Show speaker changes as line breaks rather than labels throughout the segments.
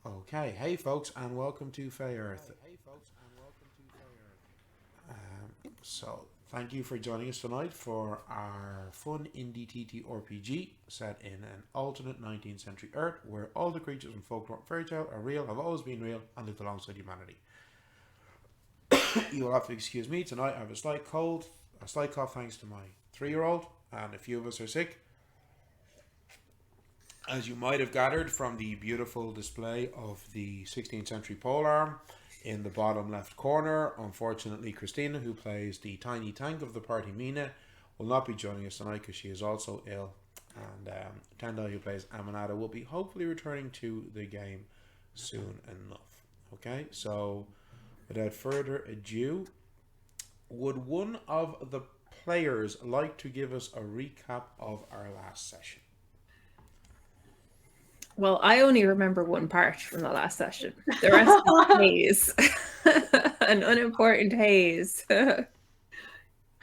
Okay, hey folks, and welcome to Fey Earth. Thank you for joining us tonight for our fun indie TT RPG set in an alternate 19th century Earth where all the creatures in folklore and fairy tale are real, have always been real, and lived alongside humanity. You will have to excuse me tonight. I have a slight cold, a slight cough thanks to my 3-year-old, and a few of us are sick. As you might have gathered from the beautiful display of the 16th century polearm in the bottom left corner, unfortunately, Christina, who plays the tiny tank of the party, Mina, will not be joining us tonight because she is also ill. And Tendai, who plays Amanada, will be hopefully returning to the game soon enough. Okay, so without further ado, would one of the players like to give us a recap of our last session?
Well, I only remember one part from the last session. The rest is haze. An unimportant haze.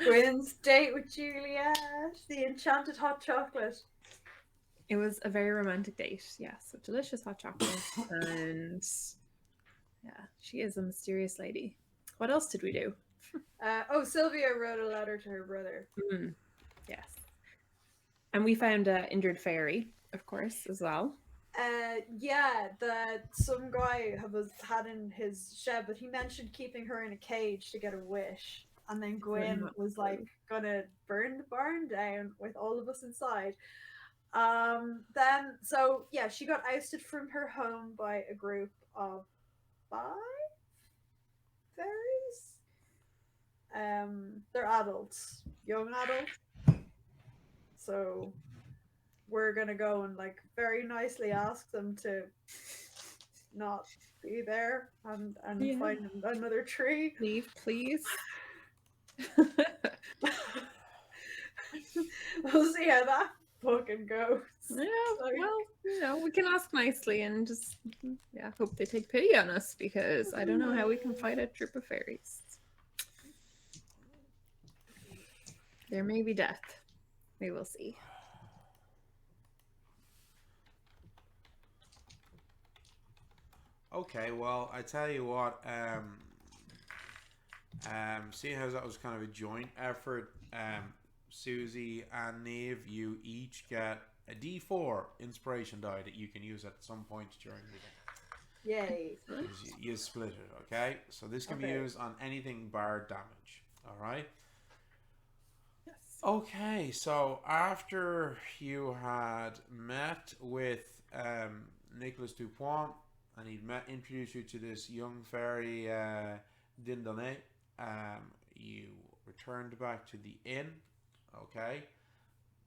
Gwen's date with Juliet, the enchanted hot chocolate.
It was a very romantic date. Yes, with delicious hot chocolate. And yeah, she is a mysterious lady. What else did we do?
Sylvia wrote a letter to her brother.
Yes. And we found an injured fairy, of course, as well.
That some guy had in his shed, but he mentioned keeping her in a cage to get a wish. And then Gwen was like gonna burn the barn down with all of us inside. She got ousted from her home by a group of 5 fairies. They're adults, young adults. So we're gonna go and like very nicely ask them to not be there and find another tree.
Leave, please.
We'll see how that fucking goes.
Yeah, well, we can ask nicely and just hope they take pity on us because I don't know how we can fight a troop of fairies. There may be death. We will see.
Okay, well, I tell you what, seeing how that was kind of a joint effort, Susie and Neve, you each get a D4 inspiration die that you can use at some point during the game.
Yay.
You split it, okay? So this can be used on anything bar damage, alright?
Yes.
Okay, so after you had met with Nicholas Dupont, and he'd introduced you to this young fairy, Dindone, you returned back to the inn, okay,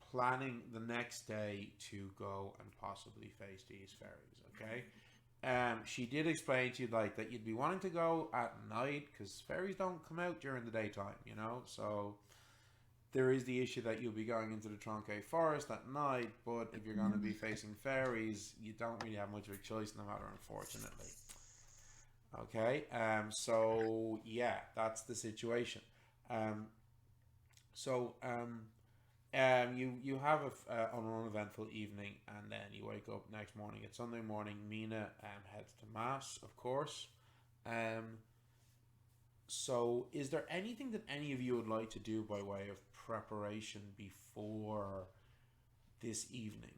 planning the next day to go and possibly face these fairies, okay. She did explain to you like that you'd be wanting to go at night because fairies don't come out during the daytime, you know. So there is the issue that you'll be going into the Tronquay Forest at night, but if you're going to be facing fairies, you don't really have much of a choice in the matter, unfortunately. Okay, so yeah, that's the situation. You have an uneventful evening, and then you wake up next morning. It's Sunday morning. Mina heads to mass, of course. So, is there anything that any of you would like to do by way of preparation before this evening?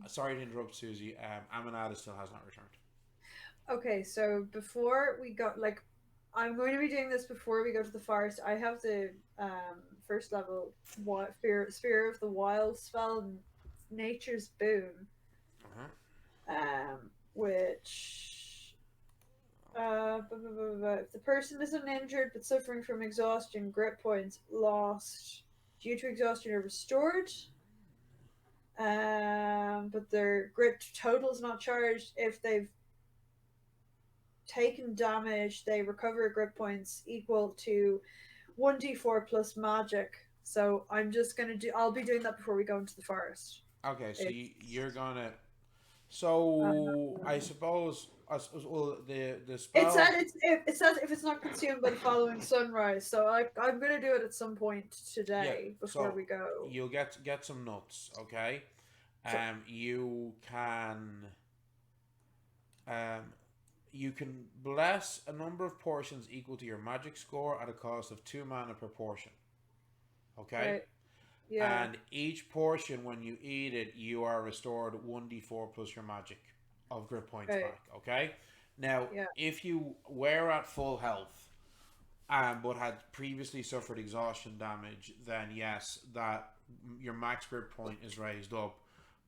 Sorry to interrupt, Susie. Amanada still has not returned.
Okay, so before we go, I'm going to be doing this before we go to the forest. I have the first level Sphere of the Wild spell, Nature's Boon, which if the person is uninjured but suffering from exhaustion, grit points lost due to exhaustion are restored. But their grit total is not charged. If they've taken damage, they recover grit points equal to 1d4 plus magic. So I'll be doing that before we go into the forest.
Okay, so you're gonna. So I suppose. Well, the spell.
It says if it's not consumed by the following sunrise. So I'm gonna do it at some point today before we go.
You'll get some nuts, okay? You can. Um, you can bless a number of portions equal to your magic score at a cost of 2 mana per portion. Okay?
Right. Yeah.
And each portion, when you eat it, you are restored 1d4 plus your magic of grit points
Right.
back. Okay? Now,
Yeah.
if you were at full health, but had previously suffered exhaustion damage, then yes, that your max grit point is raised up.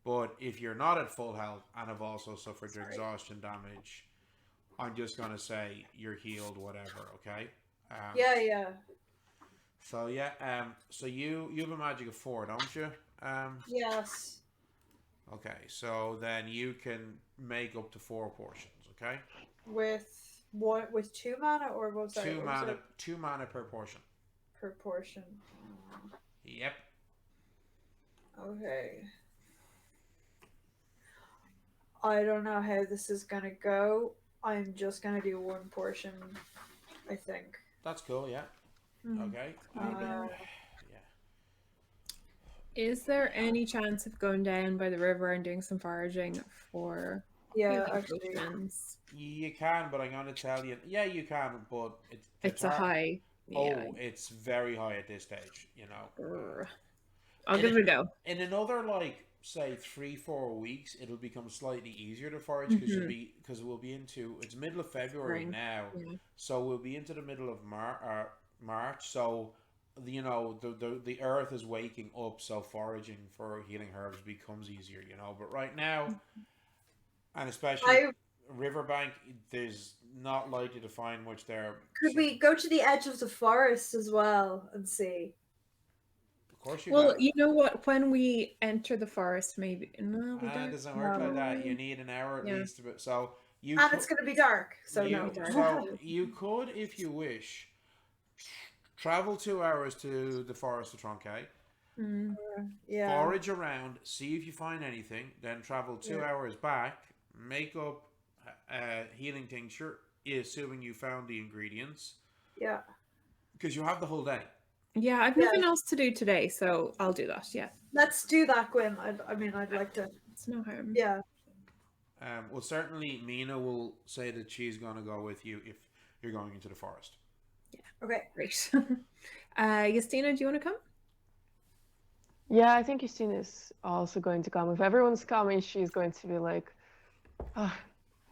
But if you're not at full health and have also suffered your
Sorry.
exhaustion damage, I'm just gonna say you're healed, whatever. Okay.
Yeah. Yeah.
So yeah. So you have a magic of 4, don't you?
Yes.
Okay. So then you can make up to 4 portions. Okay.
With what? With 2 mana, or what? Sorry,
Two
what was
mana.
it?
2 mana per portion.
Per portion.
Yep.
Okay. I don't know how this is gonna go. I'm just gonna do 1 portion, I think.
That's cool. Yeah. Okay.
Maybe.
Yeah.
Is there any chance of going down by the river and doing some foraging for
Yeah,
healing
actually.
potions?
You can, but I'm going to tell you. Yeah, you can, but
It's a high. Yeah.
Oh, it's very high at this stage. You know.
Grr. I'll
In
give it a go.
in another like say 3-4 weeks, it'll become slightly easier to forage because we'll be into it's middle of February
Spring.
now,
Yeah.
so we'll be into the middle of March. So the earth is waking up, so foraging for healing herbs becomes easier. But right now, and especially
I
riverbank, there's not likely to find much there.
could we go to the edge of the forest as well and see?
Of course you
Well,
can.
you know what? When we enter the forest, maybe no, we
Ah, it
don't.
doesn't work like that. You
No.
need an hour at
Yeah.
least of it. So you
And
could,
it's gonna be dark, so
you
no.
dark.
so you could, if you wish, travel 2 hours to the forest of Tronquay,
Mm.
Yeah.
forage around, see if you find anything, then travel two
Yeah.
hours back, make up a healing tincture, assuming you found the ingredients,
Yeah.
because you have the whole day.
Yeah, I've
Yeah.
nothing else to do today, so I'll do that. Yeah,
Let's do that, Gwyn. I'd like to.
it's no harm.
Yeah.
Well, certainly Mina will say that she's going to go with you if you're going into the forest.
Okay.
Great. Justina, do you want to come?
Yeah, I think Christine is also going to come. If everyone's coming, she's going to be like,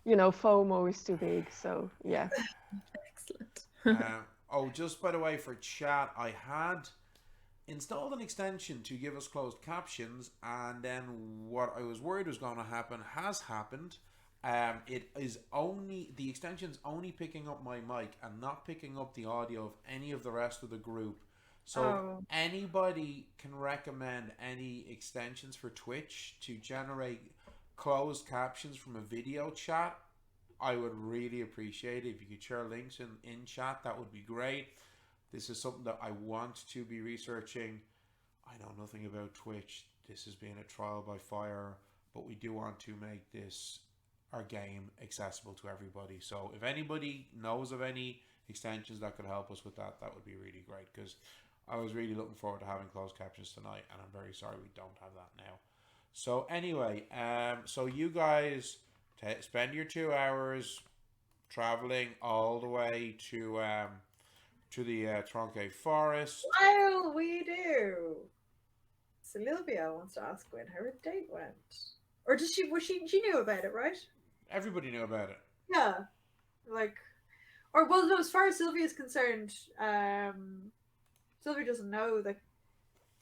FOMO is too big. So yeah.
Excellent.
Just by the way, for chat, I had installed an extension to give us closed captions, and then what I was worried was going to happen has happened. The extension's only picking up my mic and not picking up the audio of any of the rest of the group. So if anybody can recommend any extensions for Twitch to generate closed captions from a video chat, I would really appreciate it. If you could share links in chat, that would be great. This is something that I want to be researching. I know nothing about Twitch. This has been a trial by fire, but we do want to make this, our game, accessible to everybody. So if anybody knows of any extensions that could help us with that, that would be really great, because I was really looking forward to having closed captions tonight, and I'm very sorry we don't have that now. So anyway, so you guys spend your 2 hours traveling all the way to the Tronquay Forest.
While we do, Sylvia wants to ask Gwyn how her date went, or did she? She knew about it, right?
Everybody knew about it.
Yeah, no. As far as Sylvia is concerned, Sylvia doesn't know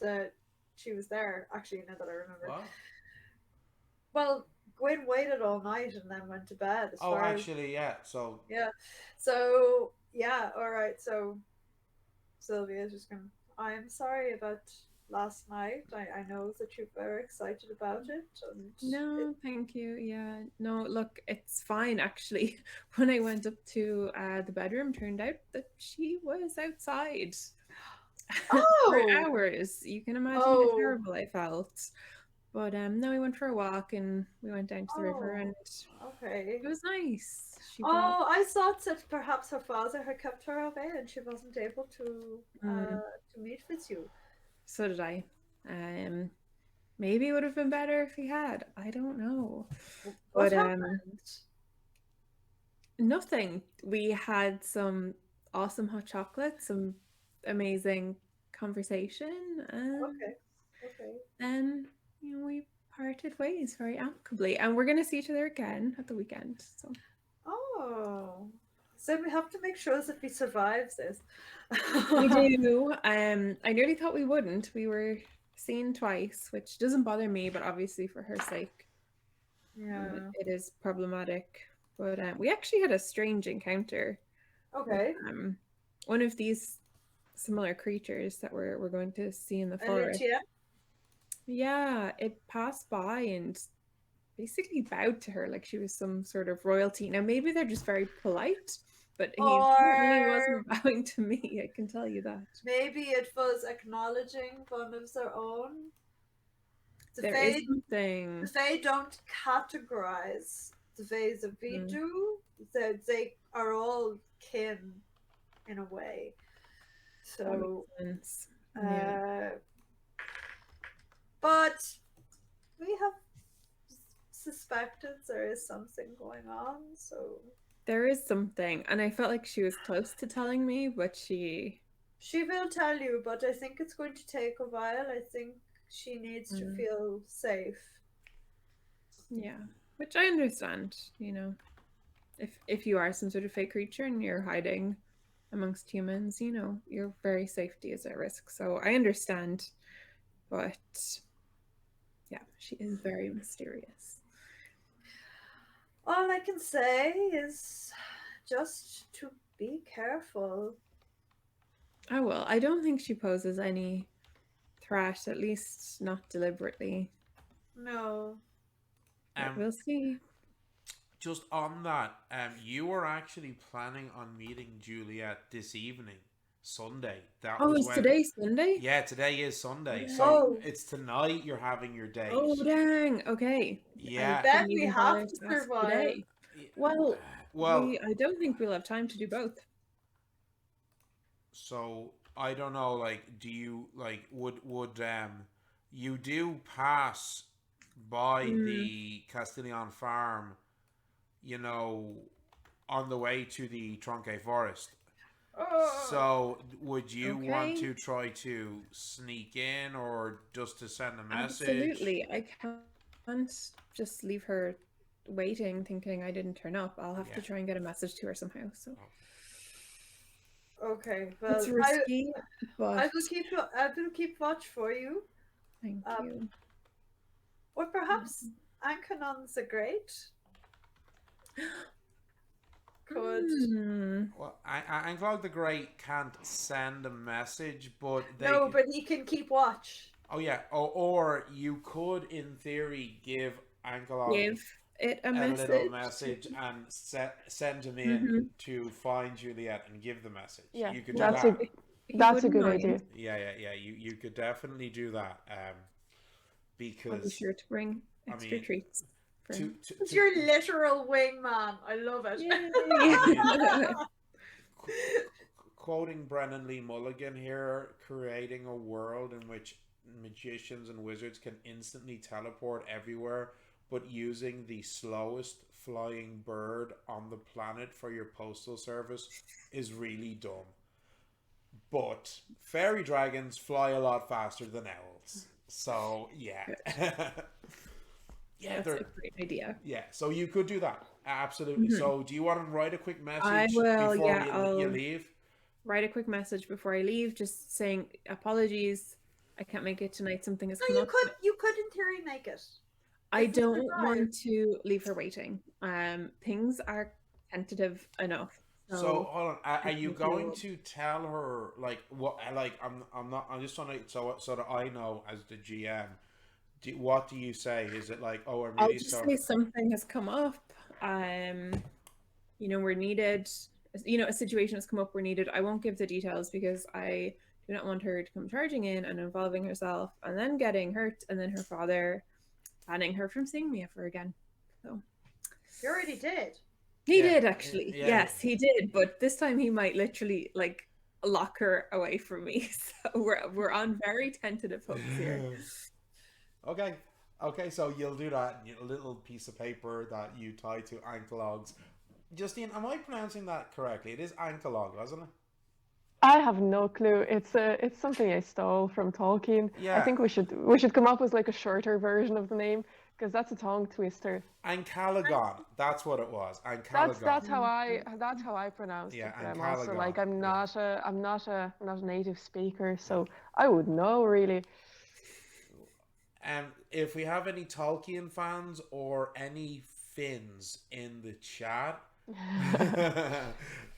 that she was there. Actually, now that I remember.
What?
Well, Gwyn waited all night and then went to bed.
Yeah. So
yeah. So yeah, all right. So Sylvia's just going. I'm sorry about last night. I know that you were excited about it.
No, thank you. Yeah, no, look, it's fine actually. When I went up to the bedroom, turned out that she was outside for hours. You can imagine how terrible I felt. But no, we went for a walk and we went down to the river, and it was nice.
I thought that perhaps her father had kept her away and she wasn't able to meet with you.
So did I. Maybe it would have been better if he had. I don't know.
What happened?
Nothing. We had some awesome hot chocolate, some amazing conversation, and
Okay. Okay.
then we parted ways very amicably. And we're gonna see each other again at the weekend. So
Oh. So we have to make sure that we survive this.
we do. I nearly thought we wouldn't. We were seen twice, which doesn't bother me, but obviously for her sake,
Yeah.
it is problematic. But we actually had a strange encounter with
Okay.
one of these similar creatures that we're going to see in the
A
forest.
Lucia?
Yeah, it passed by and basically bowed to her like she was some sort of royalty. Now maybe they're just very polite, but he certainly
Or
wasn't bowing to me, I can tell you that.
maybe it was acknowledging one of their own. The
There is
Fae,
something.
the Fae don't categorize the Faes that we
Mm.
do. They are all kin in a way.
That
So,
makes sense. Yeah.
but we have suspected there is something going on. So
There is something, and I felt like she was close to telling me, but she
she will tell you, but I think it's going to take a while. I think she needs to
Mm.
feel safe.
yeah, which I understand, if you are some sort of fake creature and you're hiding amongst humans, your very safety is at risk. So I understand, but yeah, she is very mysterious.
All I can say is just to be careful.
Oh well, I don't think she poses any threat, at least not deliberately.
No.
But we'll see.
Just on that, you were actually planning on meeting Juliet this evening, Sunday. That
Oh,
was
is
when.
today Sunday?
Yeah, today is Sunday.
Dang.
So
Oh,
it's tonight you're having your date.
Oh dang. Okay. I
Yeah.
then
didn't
we
even
have
bother
to
to ask
survive.
today. Well,
Well,
I don't think we'll have time to do both.
so I don't know. Like, do you like would you do pass by
Mm,
the Castilian farm? You know, on the way to the Tronque Forest.
Oh,
So, would you want
okay.
to try to sneak in or just to send a message?
Absolutely. I can't just leave her waiting thinking I didn't turn up. I'll have
Yeah.
to try and get a message to her somehow. So
okay.
it's
Well,
risky, but
I will keep watch for you.
thank
Um,
you.
or perhaps Ankanon the Great could.
Hmm.
Well, Anglo the Great can't send a message, but they.
No, but he can keep watch.
Oh yeah, or you could, in theory, give Ankalog
Give it a
a little
message.
message and send him in
Mhm.
to find Juliet and give the message.
Yeah,
You could do
that's
that.
He
that's a
wouldn't
good
mind.
idea.
Yeah. You could definitely do that.
I'll be
Because
sure to bring
I
extra
mean,
treats for
to
him.
to,
It's
to
your literal wingman. I love it.
Yay!
I mean, quoting Brennan Lee Mulligan here, creating a world in which magicians and wizards can instantly teleport everywhere, but using the slowest flying bird on the planet for your postal service is really dumb. But fairy dragons fly a lot faster than owls. So, yeah.
Good.
Yeah,
That's a
they're.
great idea.
Yeah, so you could do that. Absolutely.
Mhm.
So, do you want to write a quick
I
message
will,
before
yeah,
you
I'll
leave?
write a quick message before I leave, just saying apologies. I can't make it tonight. Something has
No,
come up.
you could in theory make it.
I
It's a
don't
surprise.
want to leave her waiting. Things are tentative enough.
So
So
hold on. Are
I
you
think
going
we'll
to tell her like what? Like I'm not. I'm just trying to so that I know as the GM. What do you say? Is it like, oh, I'm
I'll
really
just
sorry?
say something has come up. We're needed. A situation has come up. We're needed. I won't give the details because I do not want her to come charging in and involving herself and then getting hurt, and then her father banning her from seeing me ever again. So
You already did.
he
Yeah,
did actually.
yeah.
Yes, he did. But this time he might literally like lock her away from me. So we're on very tentative hooks here.
Okay. So you'll do that. A little piece of paper that you tie to Ankelog's Justine, am I pronouncing that correctly? It is Ankalog, wasn't it?
I have no clue. It's something I stole from Tolkien. I
Yeah,
think we should come up with like a shorter version of the name because that's a tongue twister.
Ankalagon. That's what it was.
That's
Ankalagon.
that's how I that's how I pronounced
Yeah,
it, but I'm also
Ankalagon.
like I'm
Yeah.
not a native speaker,
Yeah.
so I would know really.
If we have any Tolkien fans or any Finns in the chat,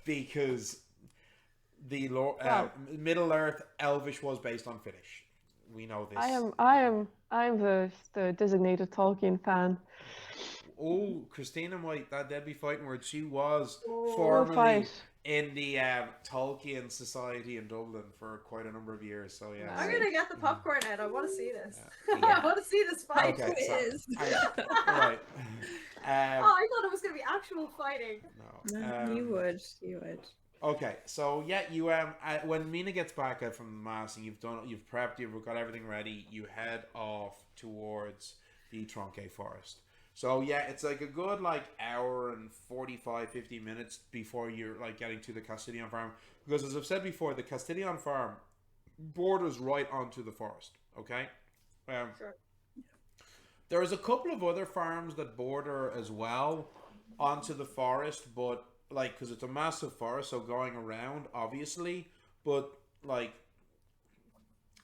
because
Well,
Middle Earth Elvish was based on Finnish. We know
I
this.
am I am I'm the designated Tolkien fan.
Oh, Christina might that'd be fighting words. She was
We'll
formerly
fight.
in the Tolkien Society in Dublin for quite a number of years. So yeah,
I'm
Nice.
gonna get the popcorn out. I want to see this.
yeah.
I want to see this fight.
Okay, so
Quiz.
right.
Oh, I thought it was gonna be actual fighting.
No.
You would. You would.
Okay, so yeah, you when Mina gets back out from the mass and you've prepped, you've got everything ready, you head off towards the Tronque Forest. So yeah, it's like a good like hour and 45, 50 minutes before you're like getting to the Castilian farm, because as I've said before, the Castilian farm borders right onto the forest. Okay,
Sure.
there's a couple of other farms that border as well onto the forest, but like because it's a massive forest, so going around obviously, but like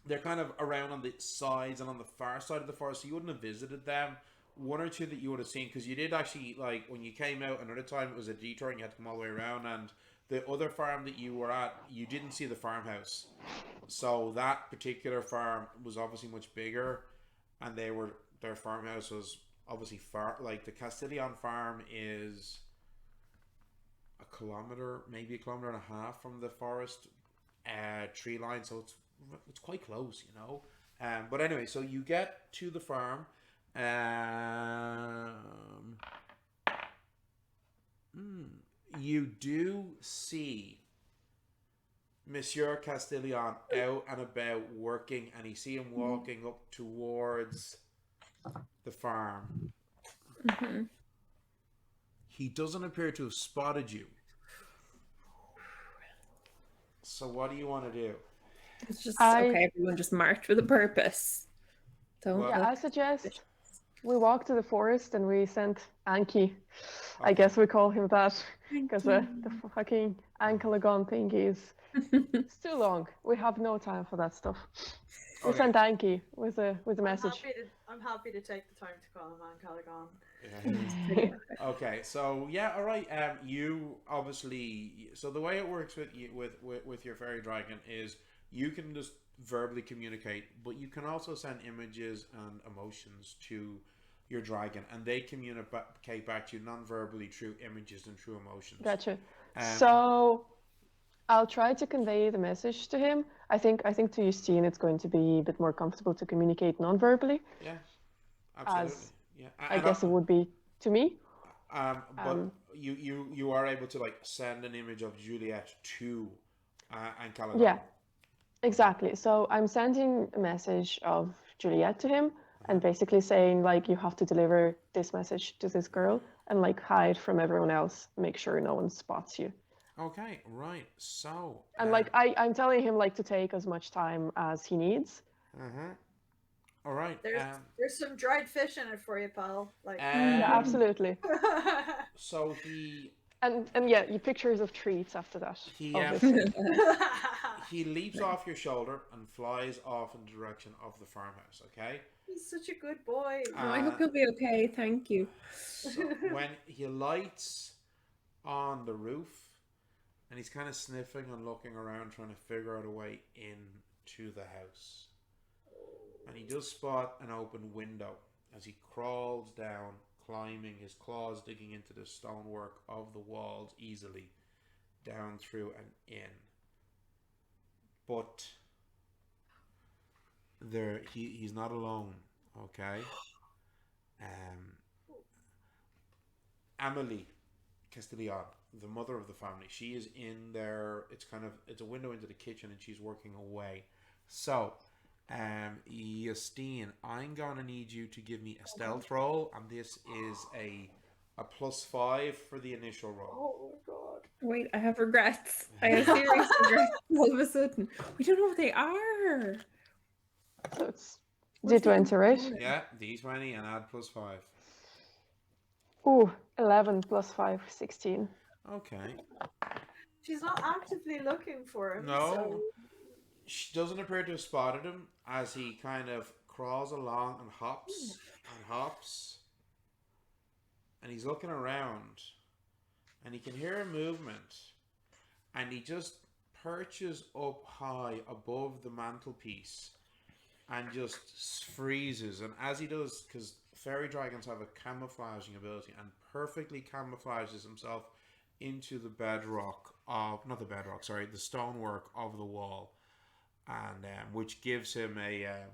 they're kind of around on the sides and on the far side of the forest, so you wouldn't have visited them. One or two that you would have seen, because you did actually like when you came out another time, it was a detour and you had to come all the way around. And the other farm that you were at, you didn't see the farmhouse, so that particular farm was obviously much bigger, and their farmhouse was obviously far. Like the Castilian farm is a kilometer, maybe a kilometer and a half from the forest tree line, so it's quite close, you know. But anyway, so you get to the farm. Um, you do see Monsieur Castillon out and about working, and you see him walking up towards the farm.
Mm-hmm.
He doesn't appear to have spotted you. So what do you want to do?
It's just
I
okay. Everyone just march with a purpose. Don't
Well-
Yeah,
look.
I suggest we walk to the forest and we send Anki. I
Okay.
guess we call him that because the
Anki.
fucking Ankalagon thing is it's too long. We have no time for that stuff. We'll
Okay.
send Anki with a message.
I'm happy to take the time to call him Callaghan.
Yeah. Okay, so yeah, all right. You obviously, so the way it works with you with your fairy dragon is you can just verbally communicate, but you can also send images and emotions to your dragon, and they communicate back to you non-verbally through images and through emotions.
Gotcha.
Um,
So I'll try to convey the message to him. I think to Justine it's going to be a bit more comfortable to communicate non-verbally,
Yeah, absolutely.
as
Yeah,
I guess it would be to me.
but you are able to like send an image of Juliet to Ankalagon.
Yeah, exactly. So I'm sending a message of Juliet to him and basically saying like you have to deliver this message to this girl and like hide from everyone else, make sure no one spots you.
Okay, right. So
And like I'm telling him like to take as much time as he needs.
all right.
There's some dried fish in it for you, pal. Like
Yeah, absolutely.
So he
And yeah, you pictures of treats after that.
He,
Obviously.
he leaps off your shoulder and flies off in the direction of the farmhouse. Okay.
He's such a good boy.
Oh, I hope he'll be okay. Thank you.
So when he lights on the roof, and he's kind of sniffing and looking around, trying to figure out a way into the house, and he does spot an open window as he crawls down, climbing, his claws digging into the stonework of the walls easily, down through and in. But he's not alone, okay? Amelie Castillon, the mother of the family, she is in there. It's a window into the kitchen, and she's working away. So, Justine, I'm gonna need you to give me a stealth roll, and this is a a +5 for the initial roll.
Oh my god.
Wait, I have regrets. I have serious regrets all of a sudden. We don't know what they are.
So it's
What's the
D20, right?
component?
Yeah, D20 and add +5.
Ooh, 11 plus 5, 16.
Okay.
She's not actively looking for him.
No.
So
She doesn't appear to have spotted him as he kind of crawls along and hops and hops. And he's looking around. And he can hear a movement. And he just perches up high above the mantelpiece. And just freezes. And as he does, because fairy dragons have a camouflaging ability, and perfectly camouflages himself into the bedrock of, not the bedrock, sorry, the stonework of the wall. And which gives him an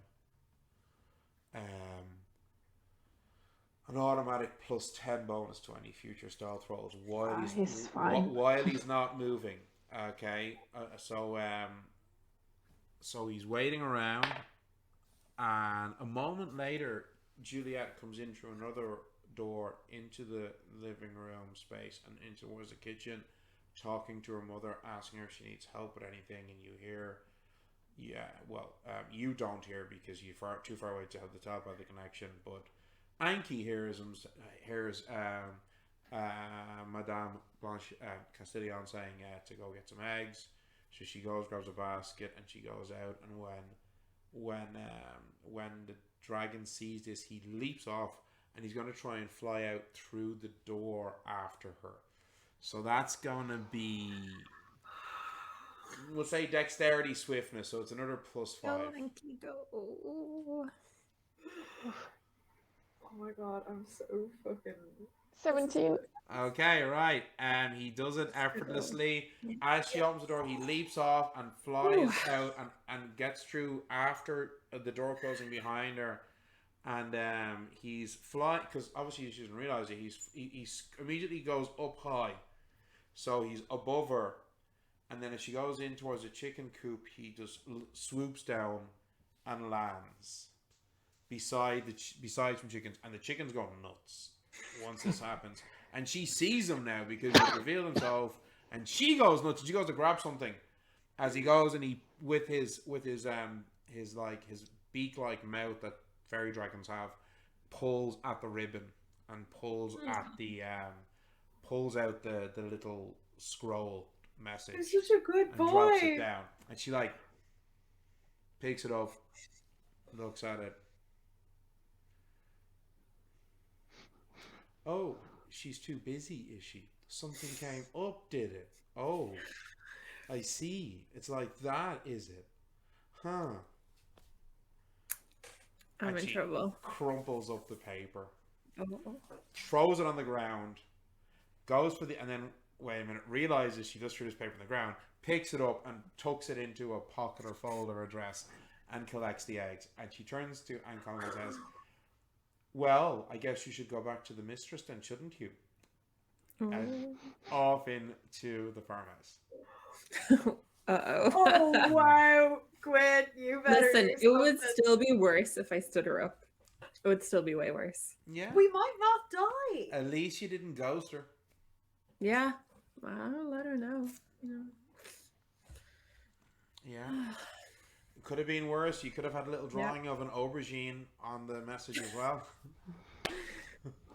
automatic +10 bonus to any future stealth rolls while
he's fine.
while he's not moving. Okay, so he's waiting around, and a moment later, Juliet comes in through another door into the living room space and into towards the kitchen, talking to her mother, asking her if she needs help with anything, and you hear. Yeah, well, you don't hear because you're too far away to have the telepathy connection. But Anki hears Madame Blanche Castillon saying to go get some eggs. So she goes, grabs a basket, and she goes out. And when the dragon sees this, he leaps off, and he's going to try and fly out through the door after her. So that's going to be. We'll say dexterity, swiftness, so it's another +5.
Go, Anki, go.
oh my god, I'm so fucking
17.
Okay, right. And he does it effortlessly. As she opens the door, he leaps off and flies out and gets through after the door closing behind her. And he's flying, because obviously she doesn't realize it. He immediately goes up high, so he's above her. And then as she goes in towards the chicken coop, he just swoops down and lands beside some chickens, and the chickens go nuts once this happens. And she sees him now because he's revealed himself, and she goes nuts. And she goes to grab something as he goes, and he with his beak-like mouth that fairy dragons have, pulls at the ribbon and pulls at the pulls out the little scroll message.
He's such a good
and
boy.
drops it down, and she picks it up, looks at it. Oh, she's too busy, is she? Something came up, did it? Oh, I see. It's like that, is it? Huh.
I'm
And
in
she
trouble.
Crumples up the paper,
Oh.
throws it on the ground, goes for and then wait a minute, realizes she just threw this paper on the ground, picks it up and tucks it into a pocket or fold of her dress and collects the eggs. And she turns to Ancon and says, well, I guess you should go back to the mistress then, shouldn't you? And off into the farmhouse.
Uh-oh.
Oh wow, Gwen, you better
Listen,
do
it would
something.
still be worse if I stood her up. It would still be way worse.
Yeah.
We might not die.
At least you didn't ghost her.
Yeah. I'll let her know. You know.
Yeah. It could have been worse. You could have had a little drawing of an aubergine on the message as well.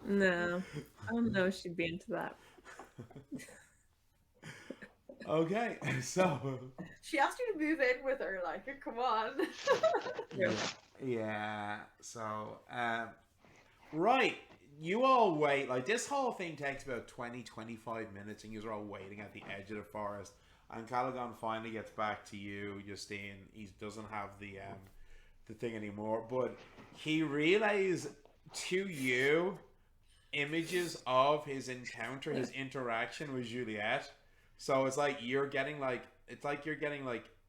No. I don't know if she'd be into that.
Okay, so
She asked you to move in with her, like, come on.
yeah. So right, you all wait. Like, this whole thing takes about 20-25 minutes, and you're all waiting at the edge of the forest. And Callaghan finally gets back to you, Justine. He doesn't have the thing anymore, but he relays to you images of his encounter, his interaction with Juliet. So it's like you're getting like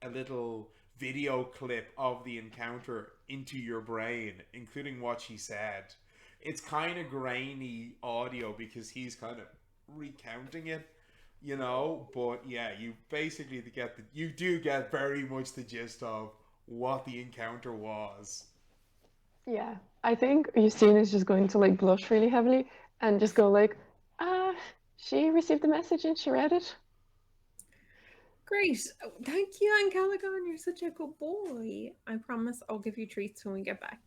a little video clip of the encounter into your brain, including what she said. It's kind of grainy audio because he's kind of recounting it, you know. But yeah, you basically you do get very much the gist of what the encounter was.
Yeah, I think Justine is just going to like blush really heavily and just go like, She received the message and she read it.
Great. Oh, thank you, Ancalagon. You're such a good boy. I promise I'll give you treats when we get back.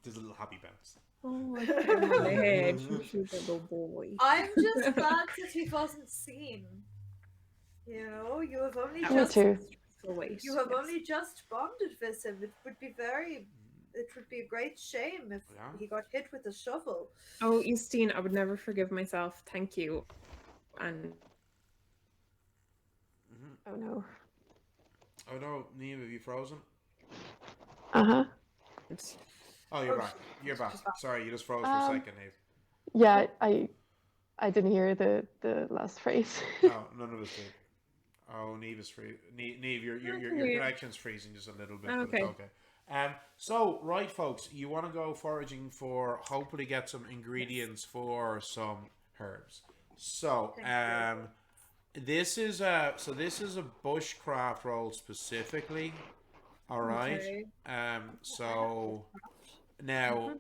There's a little happy bounce.
Oh, I put him on the head. She's a good boy.
I'm just glad that he wasn't seen. You know, you have only
That
Me
was
just
too.
stressful weight,
you have
yes.
only just bonded with him. It would be a great shame if
Yeah.
he got hit with a shovel.
Oh, Justine, I would never forgive myself. Thank you. And
Oh no.
Oh no, Neve, have you frozen?
Uh-huh.
Oh, you're
Oh,
back. You're back.
she's back.
Sorry, you just froze for a second, Neve.
Yeah, I didn't hear the last phrase.
No, none of us did. Oh, Neve is free. Neve, your
weird.
connection's freezing just a little bit,
Okay.
but it's okay. So right, folks, you want to go foraging for hopefully get some ingredients for some herbs. So, this is a bushcraft roll specifically. All right.
Okay.
So now,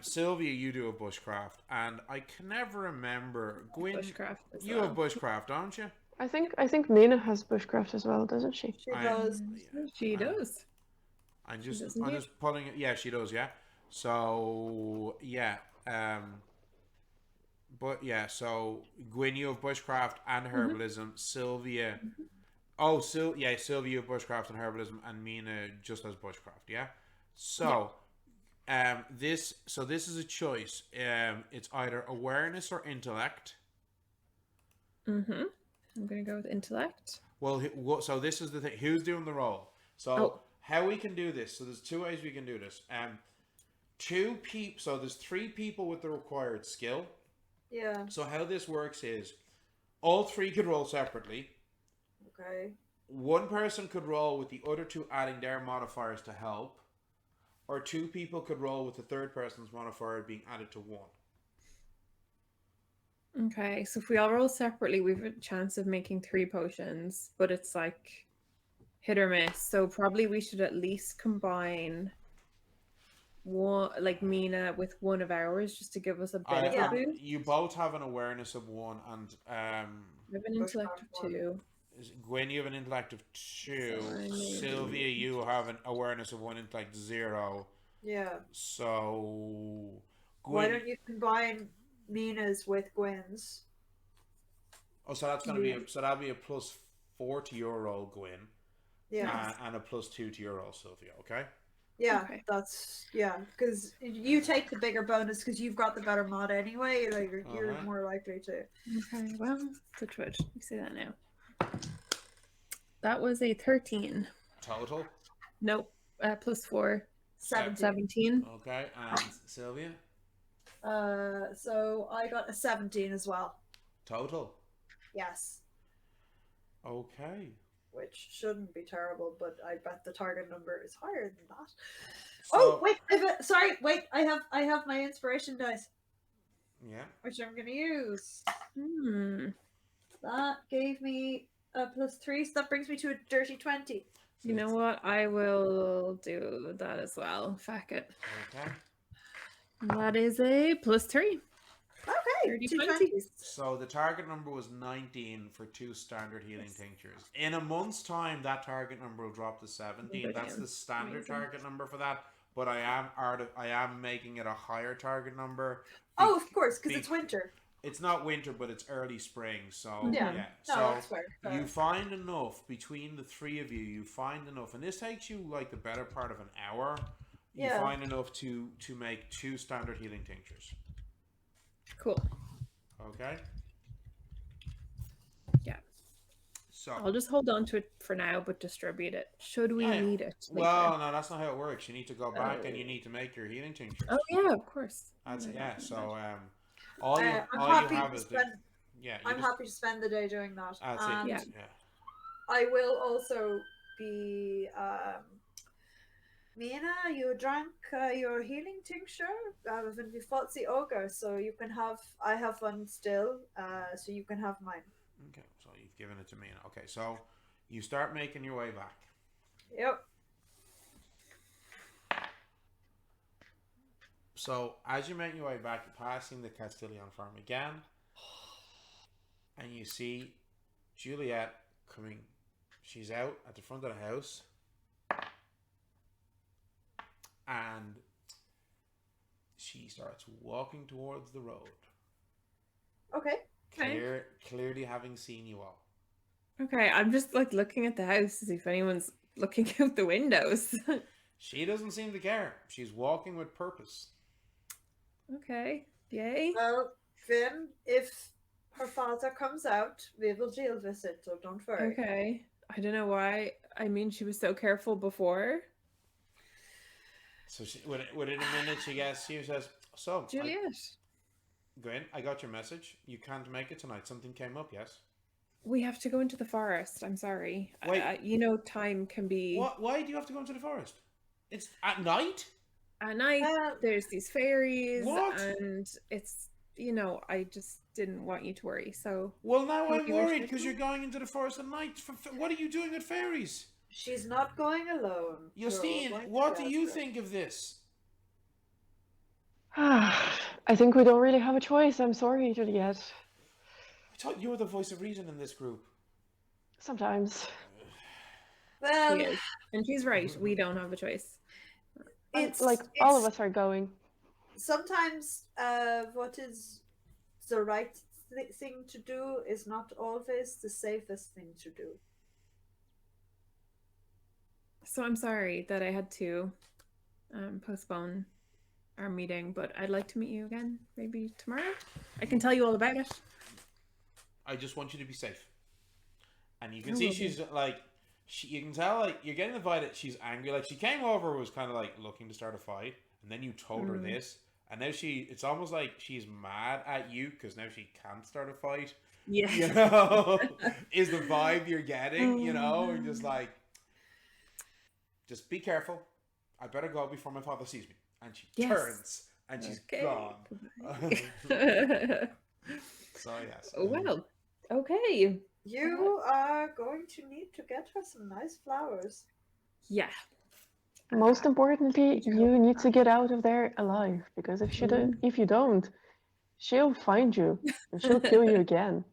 Sylvia, you do a bushcraft, and I can never remember. Gwyn,
bushcraft as
you have
well.
bushcraft, don't you?
I think Mina has bushcraft as well, doesn't she?
She does.
She does.
I'm
does
just
indeed.
pulling it. Yeah, she does. Yeah. So yeah. But yeah. So Gwyn, you have bushcraft and herbalism. Sylvia. Oh, Sylvia, you have bushcraft and herbalism, and Mina just has bushcraft. Yeah. So. This is a choice. It's either awareness or intellect.
Mm-hmm. I'm gonna go with intellect.
Well, so this is the thing. Who's doing the roll? So how we can do this? So there's two ways we can do this. So there's 3 people with the required skill.
Yeah.
So how this works is, all 3 could roll separately.
Okay.
One person could roll with the other 2 adding their modifiers to help, or 2 people could roll with the third person's modifier being added to 1.
Okay, so if we all roll separately, we have a chance of making 3 potions, but it's like hit or miss. So probably we should at least combine one, like Mina, with one of ours, just to give us a bit of a boost.
You both have an awareness of 1, and
We have an intellect of 2.
Gwen, you have an intellect of 2.
So
Sylvia, you have an awareness of 1, intellect 0.
Yeah.
So Gwen,
Why don't you combine Mina's with Gwen's?
Oh, so that's gonna be that'll be a plus 4 to your roll, Gwen.
Yeah.
And a plus 2 to your roll, Sylvia. Okay.
Yeah,
Okay.
that's because you take the bigger bonus because you've got the better mod anyway. Like you're more likely to.
Okay, well, touch wood. You say that now. That was a 13.
Total.
Nope. Plus 4.
17.
Okay, and Sylvia.
So I got a 17 as well.
Total.
Yes.
Okay.
Which shouldn't be terrible, but I bet the target number is higher than that.
So,
Wait, I have my inspiration dice,
yeah.
which I'm gonna use.
Hmm.
That gave me a plus 3, so that brings me to a dirty 20.
You know what? I will do that as well. Fuck it.
Okay.
That is a plus 3.
Okay,
30,
2
20.
20s.
So the target number was 19 for 2 standard healing tinctures. In a month's time, that target number will drop to 17. That's the standard target number for that. But I am making it a higher target number.
Oh, of course, because it's winter.
It's not winter, but it's early spring. So
Yeah.
yeah.
No,
So
that's fair.
you find enough between the 3 of you. You find enough, and this takes you like the better part of an hour. You find enough to make 2 standard healing tinctures.
Cool.
Okay.
Yeah.
So
I'll just hold on to it for now, but distribute it. Should we need it? Later.
Well, no, that's not how it works. You need to go back and you need to make your healing tinctures.
Oh yeah, of course.
That's yeah. So
I'm happy to spend the day doing that.
That's
and
it. Yeah.
I will also be Mina, you drank your healing tincture when we fought the ogre, so you can have. I have one still, so you can have mine.
Okay, so you've given it to me. Okay, so you start making your way back.
Yep.
So as you make your way back, you're passing the Castilian farm again, and you see Juliet coming. She's out at the front of the house, and she starts walking towards the road.
Okay.
Clearly having seen you all.
Okay, I'm just like looking at the house to see if anyone's looking out the windows.
She doesn't seem to care. She's walking with purpose.
Okay, yay.
Well, Finn, if her father comes out, we will deal with it, so don't worry.
Okay, I don't know why. I mean, she was so careful before.
So within a minute, she says, "So,
Juliet,
Gwen, I got your message. You can't make it tonight. Something came up, yes?"
we have to go into the forest. I'm sorry.
Wait.
You know, time can be
What? Why do you have to go into the forest? It's at night.
at night. There's these fairies,
What?
and it's, you know, I just didn't want you to worry. So
Well, now I'm
you wish
worried
me
because
to?
you're going into the forest at night. What are you doing with fairies?
She's not going alone.
Justine, what do you think of this?
I think we don't really have a choice. I'm sorry, Juliet.
I thought you were the voice of reason in this group.
Sometimes.
Well,
She is, and she's right. We don't have a choice.
it's
Like, all of us are going.
Sometimes what is the right thing to do is not always the safest thing to do.
So I'm sorry that I had to postpone our meeting, but I'd like to meet you again, maybe tomorrow. I can tell you all about it.
I just want you to be safe. And you can
I
see
will
she's like, you can tell like you're getting the vibe that she's angry. Like she came over, was kind of like looking to start a fight, and then you told her this, and now it's almost like she's mad at you because now she can't start a fight.
Yeah.
You know, is the vibe you're getting? You know, and just like, just be careful. I better go before my father sees me. And she turns and she's gone. So yes.
Well, okay.
You are going to need to get her some nice flowers.
Yeah.
Most importantly, you need to get out of there alive, because if you don't, she'll find you and she'll kill you again.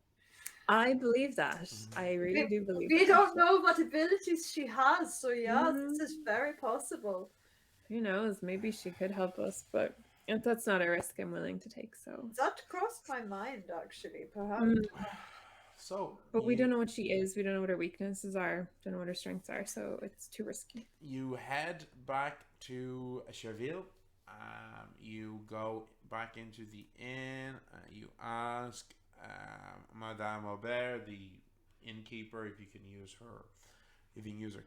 I believe that. I really do believe
We
that.
don't know what abilities she has, so yeah,
Mhm.
this is very possible.
Who knows? Maybe she could help us, but that's not a risk I'm willing to take. So
That crossed my mind, actually, perhaps.
So,
but we don't know what she is. We don't know what her weaknesses are. Don't know what her strengths are. So it's too risky.
you head back to Cherville. You go back into the inn. You ask Madame Aubert, the innkeeper, if you can use her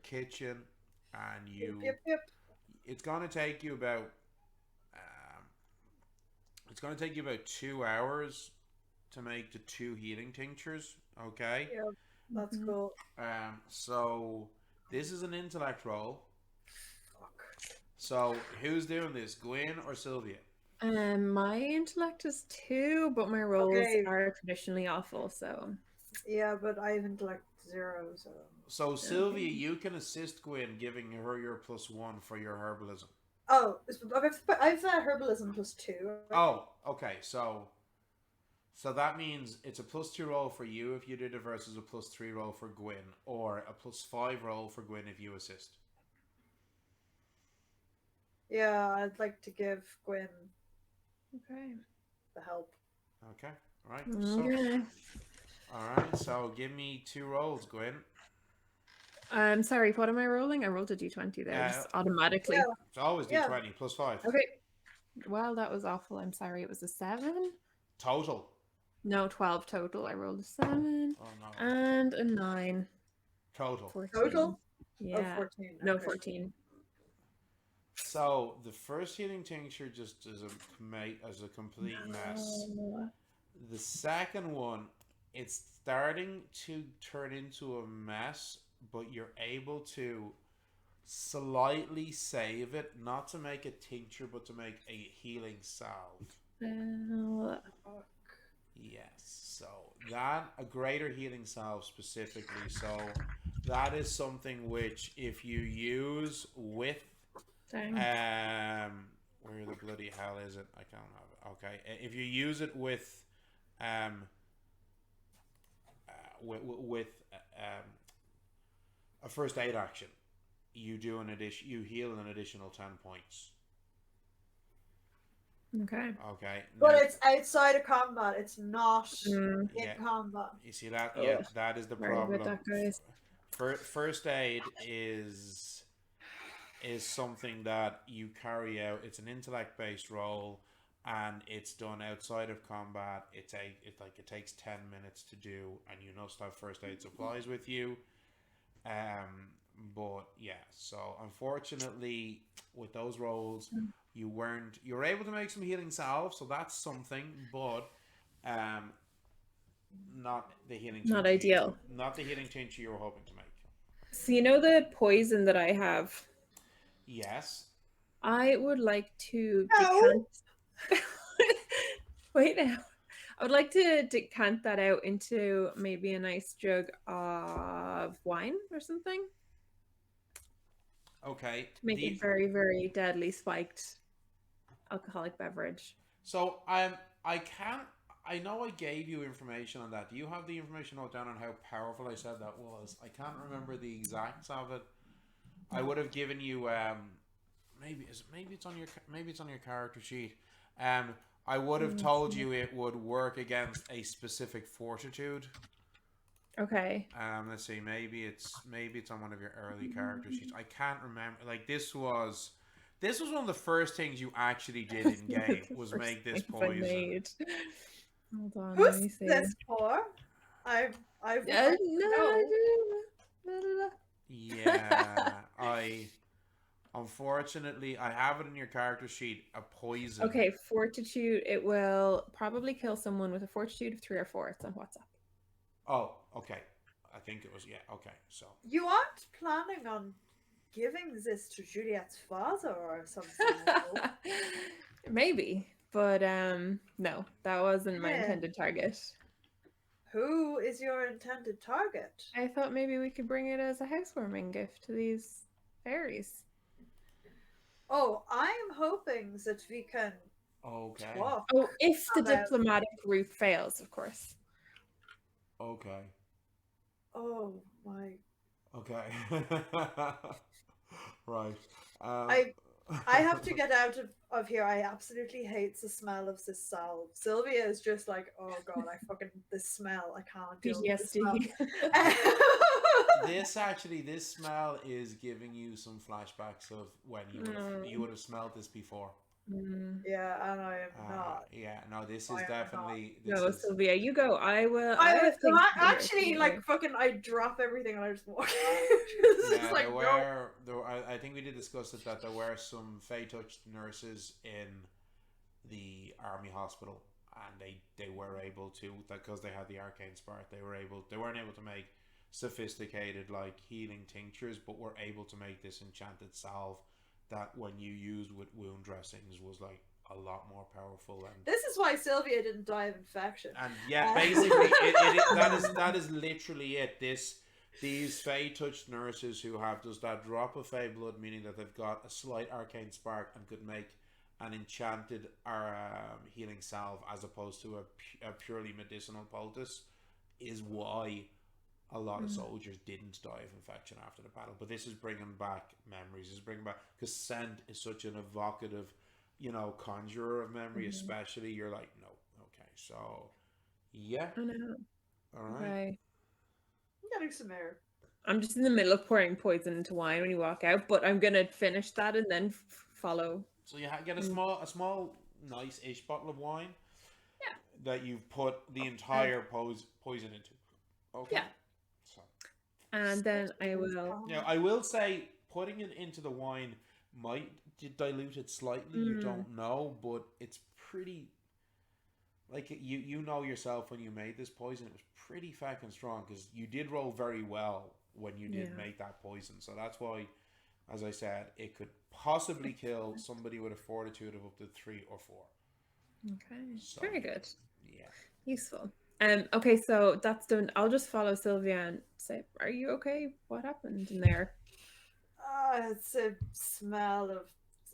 kitchen, and
Yep.
it's gonna take you about 2 hours to make the 2 healing tinctures. Okay.
Yeah, that's cool.
So this is an intellect roll.
Fuck.
So who's doing this, Gwen or Sylvia?
My intellect is 2, but my rolls are traditionally awful. So
yeah, but I have intellect 0, so.
So Sylvia, you can assist Gwen, giving her your +1 for your herbalism.
Oh, I've herbalism +2. Right?
Oh, okay. So that means it's a +2 roll for you if you did it versus a +3 roll for Gwen, or a +5 roll for Gwen if you assist.
Yeah, I'd like to give Gwen the help.
Okay. All right.
Okay.
So give me 2 rolls, Gwen.
I'm sorry. What am I rolling? I rolled a d20 there, just automatically.
Yeah.
It's always D20 +5.
Okay. Well, that was awful. I'm sorry. It was a 7.
Total.
No, 12 total. I rolled a 7
Oh no.
and a 9.
Total.
14.
Total?
Yeah.
Oh, 14.
No,
okay.
14.
So the first healing tincture just is a complete mess. The second one, it's starting to turn into a mess, but you're able to slightly save it, not to make a tincture, but to make a healing salve. Yes, so that, a greater healing salve specifically. So that is something which, if you use with where the bloody hell is it? I can't have it. Okay, if you use it with with a first aid action, you do you heal an additional 10 points.
Okay.
Okay.
But
Now,
it's outside of combat. It's not
Mm.
in combat.
you see that?
Oh,
Yeah, that is the
sorry about
problem.
that, guys.
First aid is something that you carry out. It's an intellect based role, and it's done outside of combat. It takes 10 minutes to do, and you must have first aid supplies with you. But yeah, so unfortunately, with those roles, you were able to make some healing salve, so that's something, but not the healing
Not
tincture
ideal.
not the healing tincture you were hoping to make.
So you know the poison that I have?
Yes.
I would like to
No.
decant. Wait now. I would like to decant that out into maybe a nice jug of wine or something
Okay.
to make it very, very deadly spiked alcoholic beverage.
So I know I gave you information on that. Do you have the information noted down on how powerful I said that was? I can't remember the exacts of it. I would have given you maybe it's on your character sheet. I would have told you it would work against a specific fortitude.
Okay.
Let's see. Maybe it's on one of your early character sheets. I can't remember. Like this was one of the first things you actually did in game was make this poison.
Hold on, let me
Who's
see.
this for? I've
Yeah, unfortunately I have it in your character sheet. A poison.
Okay, fortitude. It will probably kill someone with a fortitude of 3 or 4. It's on WhatsApp.
Oh, okay. I think it was okay. So
You aren't planning on giving this to Juliet's father or something? No?
Maybe, but no, that wasn't my
Yeah.
intended target.
Who is your intended target?
I thought maybe we could bring it as a housewarming gift to these fairies.
Oh, I'm hoping that we can
okay.
talk.
Oh, if the
about-
diplomatic route fails, of course.
Okay.
Oh my!
Okay. Right.
I have to get out of here. I absolutely hate the smell of this salve. Sylvia is just like, oh god, this smell. I can't deal with this smell.
PTSD.
This smell is giving you some flashbacks of when you would have smelled this before.
Yeah, and I am not.
Yeah, no, this
I
is
am
definitely
No, Sylvia, you go. I will.
I
have things to do
actually
here.
like fucking. I drop everything and I just walk.
Yeah,
like,
I think we did discuss it that there were some Fey touched nurses in the army hospital, and they were able to, because they had the arcane spark. They weren't able to make sophisticated like healing tinctures, but were able to make this enchanted salve that when you used with wound dressings was like a lot more powerful. And
this is why Sylvia didn't die of infection.
And yeah, basically, that is literally it. These Fey touched nurses who have just that drop of Fey blood, meaning that they've got a slight arcane spark and could make an enchanted healing salve as opposed to a purely medicinal poultice, is why a lot of soldiers didn't die of infection after the battle. But this is bringing back memories. This is bringing back, because scent is such an evocative, conjurer of memory. Especially, you're like, no, okay, so yeah.
I know.
All right.
Okay.
I'm getting some air.
I'm just in the middle of pouring poison into wine when you walk out, but I'm gonna finish that and then follow.
So you get a small, nice-ish bottle of wine.
Yeah.
That you've put the entire poison into. Okay.
Yeah.
So.
And then I will.
I will say putting it into the wine might dilute it slightly. You don't know, but it's pretty. Like you know yourself when you made this poison, it was pretty fucking strong because you did roll very well when you did make that poison. So that's why, as I said, it could possibly kill somebody with a fortitude of up to 3 or 4.
Okay.
So,
Very good.
Yeah.
Useful. Okay, so that's done. I'll just follow Sylvia and say, "Are you okay? What happened in there?"
It's a smell of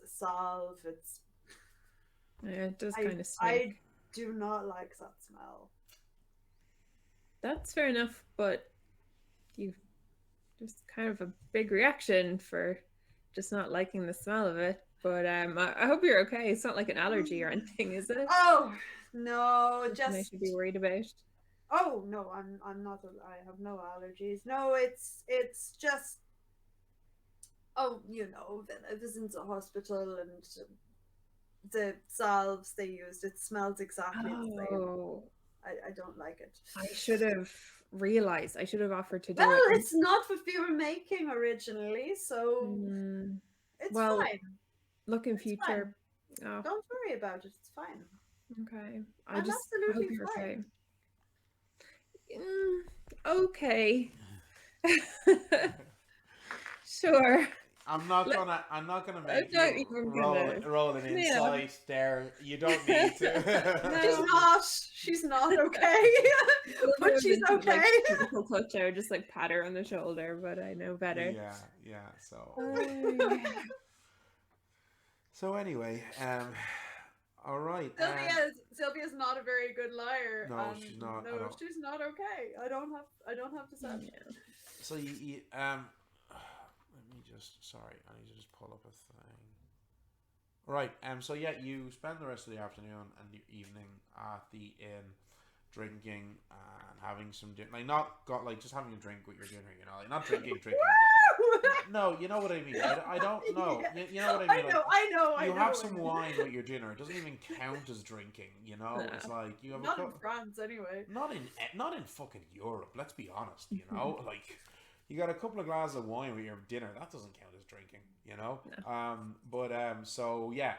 salve.
Yeah, it does kind of
I
stink.
do not like that smell.
That's fair enough, but you just kind of a big reaction for just not liking the smell of it. But I hope you're okay. It's not like an allergy or anything, is it?
Oh no,
Something I
just
should be worried about.
oh no, I'm not. I have no allergies. No, it's just when I was in the hospital and the salves they used, it smells exactly the same.
Oh,
I don't like it.
I should have realized. I should have offered to
Well,
do it.
it's not what we were making originally, so
Mm,
it's
well,
fine.
look in
It's fine.
future. Oh,
Don't worry about it. It's fine.
okay. I
I'm
just hope
absolutely
you're okay.
fine.
Okay. Sure.
I'm not
Let-
gonna make
not
you
even
roll
gonna.
roll an
Yeah.
insight there. You don't need to.
No.
She's not okay. But she's okay.
Like, physical touch, I would just like pat her on the shoulder, but I know better.
Yeah. So
Ay.
so anyway, all right.
Sylvia's not a very good liar.
No, she's not.
No, she's not okay. I don't have to say.
Yeah.
So you let me just sorry, I need to just pull up a thing. Right. So yeah, you spend the rest of the afternoon and the evening at the inn, drinking and having some like not got like just having a drink with your dinner. You know, like not drinking. No, you know what I mean. I don't know.
Yeah.
You know what I mean.
I know.
You have some wine with your dinner. It doesn't even count as drinking. You know,
Nah.
it's like you have
Not
a
in France, anyway.
not in fucking Europe. Let's be honest. You know, like you got a couple of glasses of wine with your dinner. That doesn't count as drinking. You know.
No.
So yeah.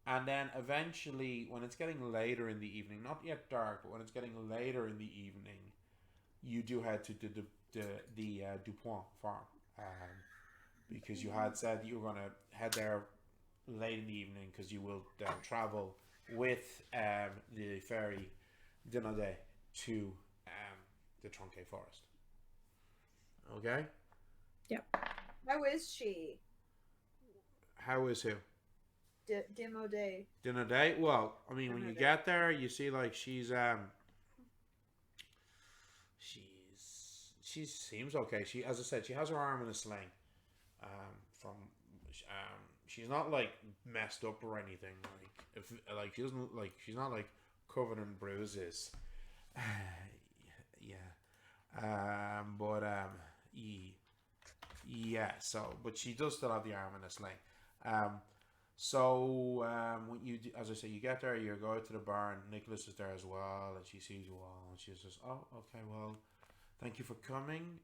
And then eventually, when it's getting later in the evening, not yet dark, but when it's getting later in the evening, you do head to the Dupont farm. Because you had said you were going to head there late in the evening because you will then travel with the ferry Dinode to the Tronqué Forest. Okay?
Yep.
How is she?
How is who?
Dimode.
Dinode? Well, I mean, when you
Dinode.
get there, you see like she seems okay. She, as I said, she has her arm in a sling. She's not like messed up or anything. Like if like she doesn't like she's not like covered in bruises. Yeah. Yeah. So, but she does still have the arm in a sling. When you, as I say, you get there, you go out to the barn. Nicholas is there as well, and she sees you all, and she says, "Oh, okay, well, thank you for coming.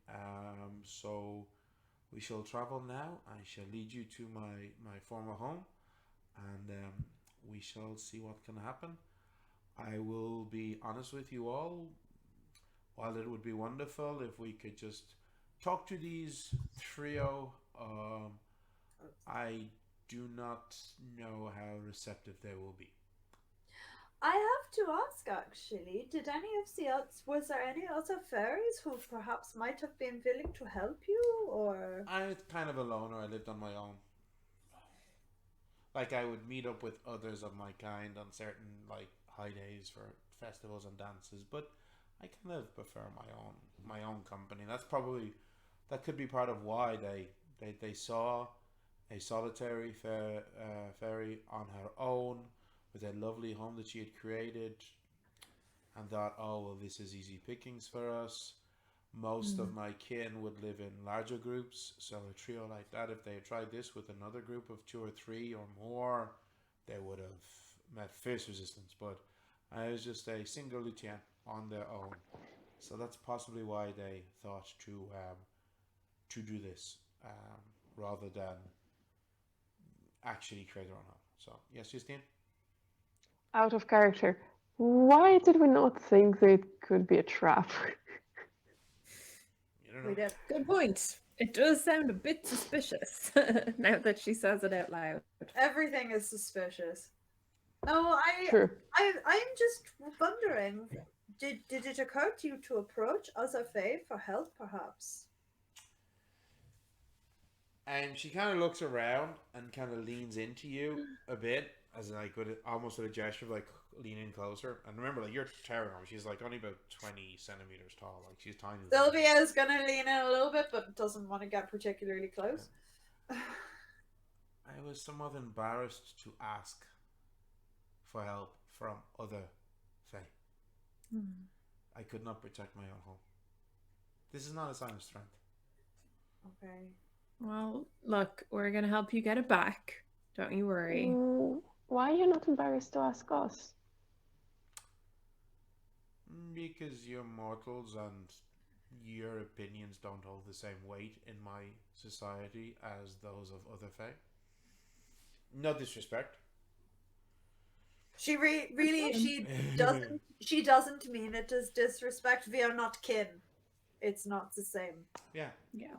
So we shall travel now. I shall lead you to my former home, and we shall see what can happen. I will be honest with you all. While it would be wonderful if we could just talk to these trio, I do not know how receptive they will be."
I have to ask, actually, was there any other fairies who perhaps might have been willing to help you, or?
I'm kind of a loner. I lived on my own. Like I would meet up with others of my kind on certain like high days for festivals and dances, but I kind of prefer my own company. That could be part of why they saw a solitary fairy on her own with a lovely home that she had created and thought, oh, well, this is easy pickings for us. Most of my kin would live in larger groups, so a trio like that, if they had tried this with another group of 2 or 3 or more, they would have met fierce resistance. But I was just a single Lutin on their own, so that's possibly why they thought to do this rather than actually create their own home. So yes, Justine.
Out of character. Why did we not think that it could be a trap?
You don't know.
We did.
Good point. It does sound a bit suspicious now that she says it out loud.
Everything is suspicious. No,
True.
I'm just wondering, did it occur to you to approach other Fae for help, perhaps?
And she kind of looks around and kind of leans into you a bit, as like almost with a gesture of like, lean in closer. And remember, like, you're towering her. She's like only about 20 centimeters tall. Like, she's tiny.
Sylvia is gonna lean in a little bit, but doesn't want to get particularly close.
I was somewhat embarrassed to ask for help from other Fae. I could not protect my own home. This is not a sign of strength.
Okay.
Well, look, we're gonna help you get it back. Don't you worry.
Why are you not embarrassed to ask us?
Because you're mortals and your opinions don't hold the same weight in my society as those of other Fae. No disrespect.
She really she doesn't mean it as disrespect. We are not kin. It's not the same.
Yeah.
Yeah.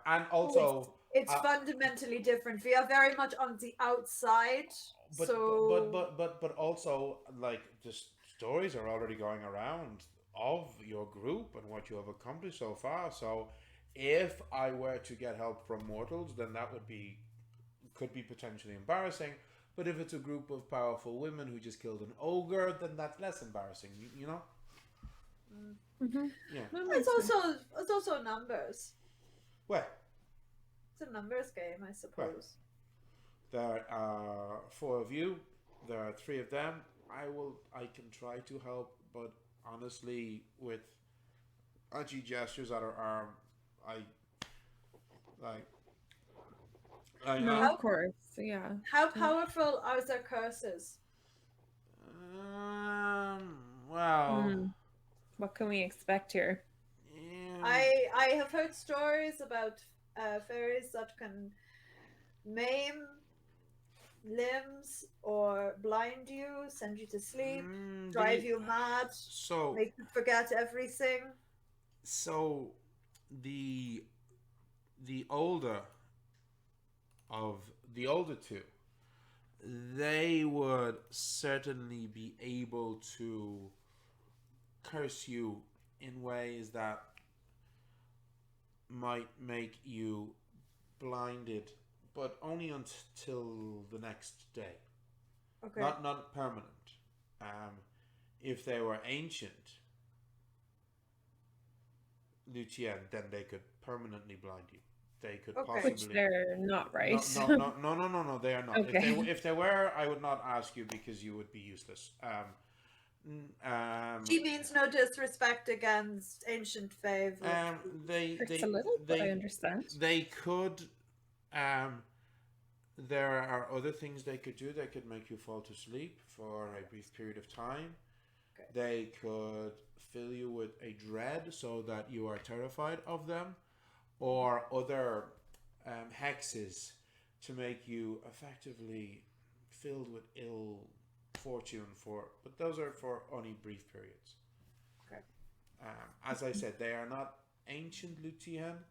And also,
it's fundamentally different. We are very much on the outside.
but also, like, the stories are already going around of your group and what you have accomplished so far. So if I were to get help from mortals, then that could be potentially embarrassing. But if it's a group of powerful women who just killed an ogre, then that's less embarrassing. You know?
Mm-hmm.
Yeah.
It's also numbers.
Well,
it's a numbers game, I suppose.
There are 4 of you. There are 3 of them. I can try to help, but honestly, with Aji gestures at her arm,
of course, yeah.
How powerful are their curses?
Well,
what can we expect here?
I have heard stories about fairies that can maim limbs or blind you, send you to sleep, drive you mad, make you forget everything.
So the older two, they would certainly be able to curse you in ways that might make you blinded, but only until the next day.
Okay.
Not permanent. If they were ancient, Lutien, then they could permanently blind you. They could possibly.
Which they're not, right?
No, they are not.
Okay.
If they were, I would not ask you because you would be useless.
She means no disrespect against ancient Fae.
Hurts a little, but I understand.
They could. There are other things they could do. They could make you fall to sleep for a brief period of time. Okay. They could fill you with a dread so that you are terrified of them, or other hexes to make you effectively filled with ill fortune but those are for only brief periods.
Okay.
As I said, they are not ancient Lutien.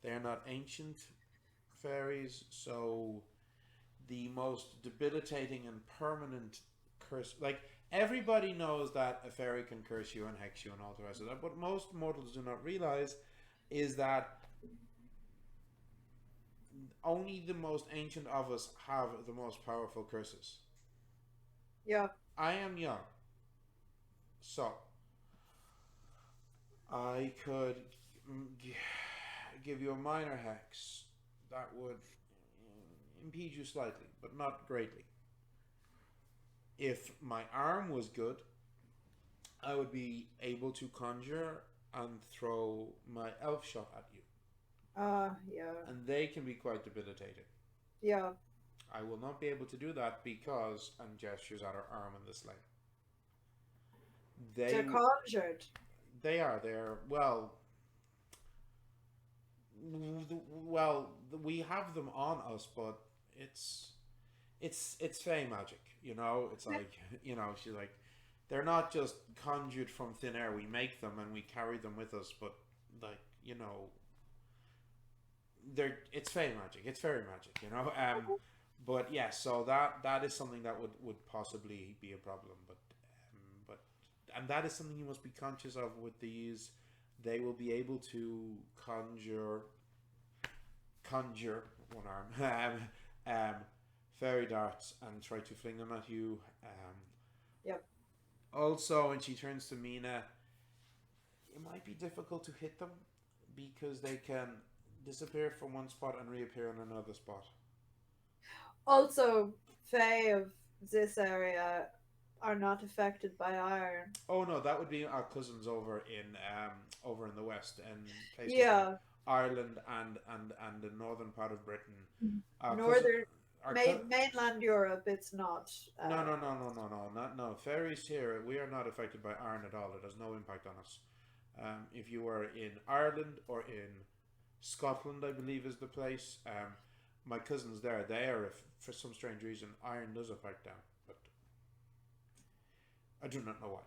They are not ancient fairies, so the most debilitating and permanent curse, like, everybody knows that a fairy can curse you and hex you and all the rest of that. What most mortals do not realize is that only the most ancient of us have the most powerful curses.
Yeah.
I am young, so I could give you a minor hex that would impede you slightly, but not greatly. If my arm was good, I would be able to conjure and throw my elf shot at you.
Yeah.
And they can be quite debilitating.
Yeah.
I will not be able to do that because, and gestures at her arm in this light.
They're conjured.
They are. They're, well, we have them on us, but it's Fey magic, you know? It's like, you know, she's like, they're not just conjured from thin air. We make them and we carry them with us, but, like, you know, it's Fey magic. It's fairy magic, you know? But yeah, so that is something that would possibly be a problem, and that is something you must be conscious of with these. They will be able to conjure one arm, fairy darts and try to fling them at you.
Yep.
Also, when she turns to Mina, it might be difficult to hit them because they can disappear from one spot and reappear in another spot.
Also, Fae of this area are not affected by iron.
Oh no, that would be our cousins over in the west and places like
Yeah,
Ireland and the northern part of Britain. Our cousin,
northern mainland Europe, it's not.
no. Fairies here, we are not affected by iron at all. It has no impact on us. If you were in Ireland or in Scotland, I believe is the place. My cousins there, they are, if for some strange reason, iron does affect them, but I do not know why.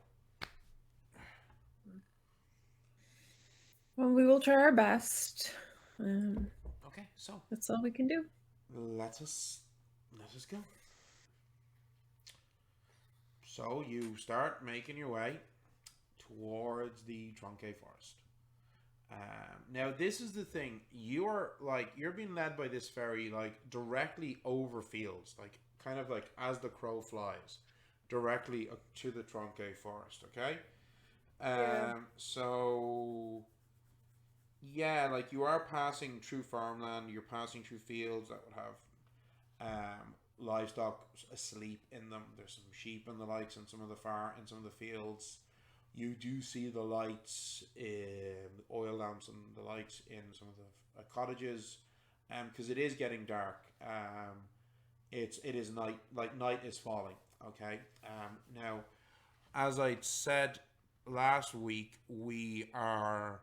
Well, we will try our best.
Okay, so
That's all we can do.
let us go. So you start making your way towards the Tronque Forest. Now this is the thing. You're being led by this fairy directly over fields, kind of like as the crow flies, directly to the Tronque Forest. Okay.
Yeah.
So yeah, you are passing through farmland. You're passing through fields that would have livestock asleep in them. There's some sheep and the likes in some of the fields. You do see the lights in oil lamps and the lights in some of the cottages, because it is getting dark. It is night. Night is falling. Okay. Now, as I said last week, we are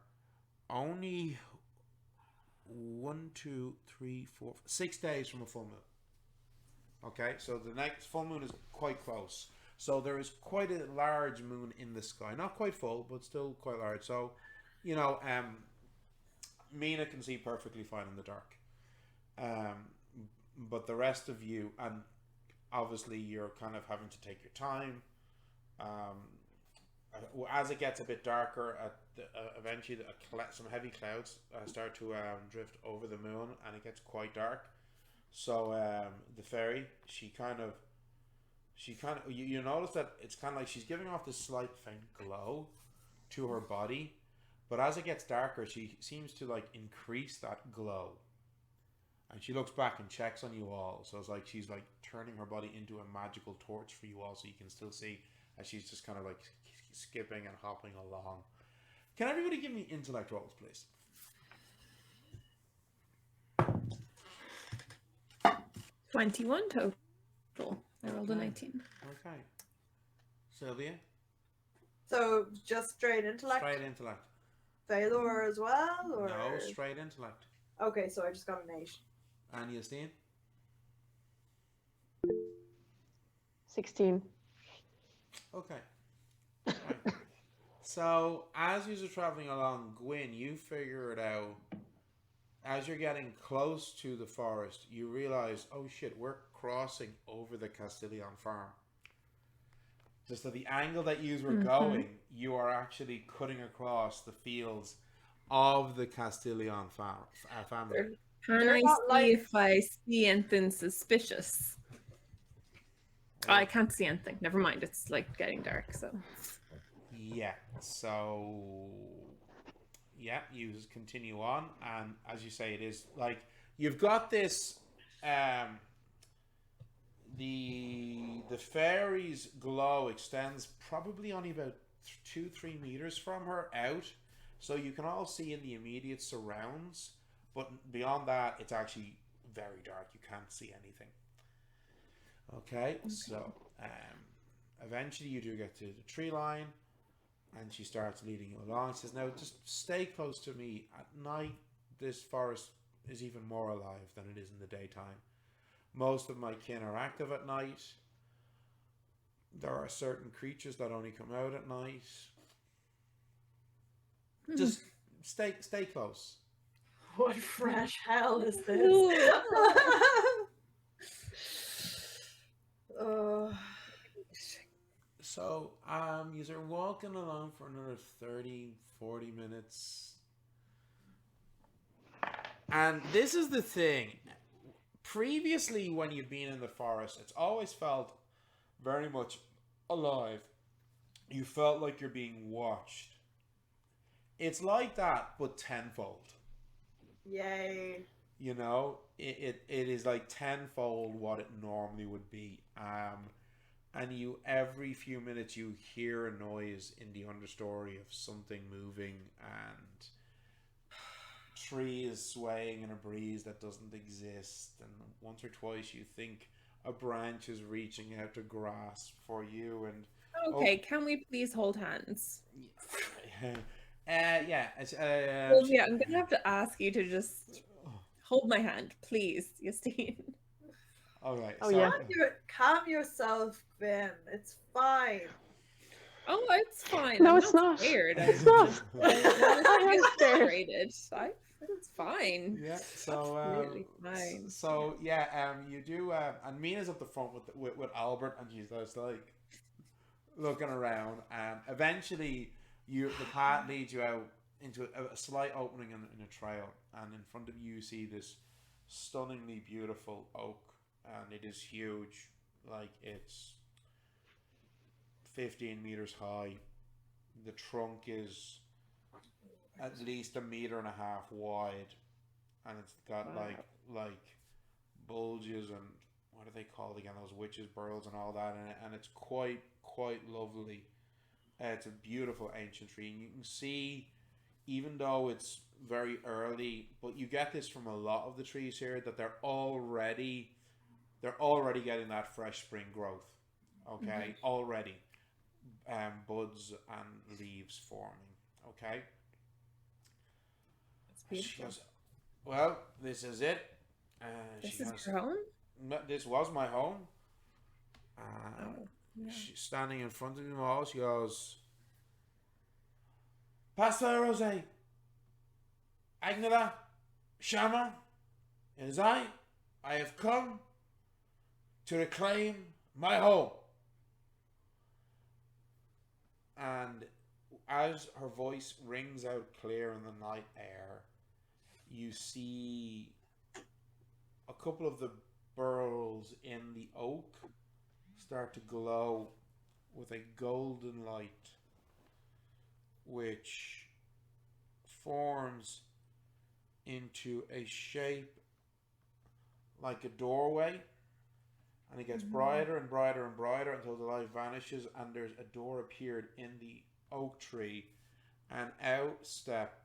only 6 days from a full moon. Okay, so the next full moon is quite close. So there is quite a large moon in the sky. Not quite full, but still quite large. So, Mina can see perfectly fine in the dark. But the rest of you, and obviously you're kind of having to take your time. As it gets a bit darker, eventually some heavy clouds start to drift over the moon, and it gets quite dark. So the fairy, you notice that it's kind of like she's giving off this slight faint glow to her body, but as it gets darker, she seems to increase that glow. And she looks back and checks on you all. So it's like she's turning her body into a magical torch for you all, so you can still see as she's just kind of skipping and hopping along. Can everybody give me intellect rolls, please?
21 total. I rolled a 19.
Okay. Sylvia?
So just straight intellect?
Straight intellect.
Valor as well? Or?
No, straight intellect.
Okay, so I just got an 8.
And Justine?
16.
Okay. Right. So, as you're traveling along, Gwyn, you figure it out. As you're getting close to the forest, you realize, oh shit, we're crossing over the Castilian farm. Just at the angle that you were going, you are actually cutting across the fields of the Castilian family.
Can I see if I see anything suspicious? Oh, I can't see anything. Never mind. It's getting dark, so.
Yeah. So. Yeah, you just continue on, and as you say, it is you've got this. The fairy's glow extends probably only about 2-3 meters from her out, so you can all see in the immediate surrounds. But beyond that, it's actually very dark. You can't see anything. Okay. So eventually you do get to the tree line, and she starts leading you along. She says, now just stay close to me. At night, this forest is even more alive than it is in the daytime. Most of my kin are active at night. There are certain creatures that only come out at night. Just stay close.
What fresh hell is this?
So, you're walking along for another 30-40 minutes. And this is the thing. Previously, when you've been in the forest, it's always felt very much alive. You felt like you're being watched. It's like that, but tenfold.
Yay.
You know, it is like tenfold what it normally would be. And you every few minutes you hear a noise in the understory of something moving and trees swaying in a breeze that doesn't exist. And once or twice you think a branch is reaching out to grasp for you. And
Okay, can we please hold hands?
yeah,
Sylvia, I'm gonna have to ask you to just hold my hand, please, Justine.
all right.
Oh,
so,
yeah.
Calm yourself, Vin. It's fine.
Oh, it's fine.
No,
I'm
it's
not
not.
scared.
It's
I
not.
just don't want
I
to
am
get
scared.
frustrated. It's fine.
Yeah, so
Absolutely fine.
you do, and Mina's up the front with Albert, and she's just like looking around, and eventually the path leads you out into a slight opening in a trail, and in front of you you see this stunningly beautiful oak, and it is huge, like it's 15 meters high. The trunk is at least a meter and a half wide, and it's got
Wow.
like bulges and what are they called again? Those witches' burls and all that in it, and it's quite lovely. It's a beautiful ancient tree, and you can see, even though it's very early, but you get this from a lot of the trees here that they're already getting that fresh spring growth. Okay, already, buds and leaves forming. Okay.
It's
She
beautiful.
goes, well, this is it.
This
She
is
goes,
your home?
"No, this was my home.
Oh, yeah.
She's standing in front of me all. She goes, Pastor Rose, Agnella, Shama, it is I. I have come to reclaim my home. And as her voice rings out clear in the night air, you see a couple of the burls in the oak start to glow with a golden light, which forms into a shape like a doorway, and it gets brighter and brighter and brighter until the light vanishes, and there's a door appeared in the oak tree, and out step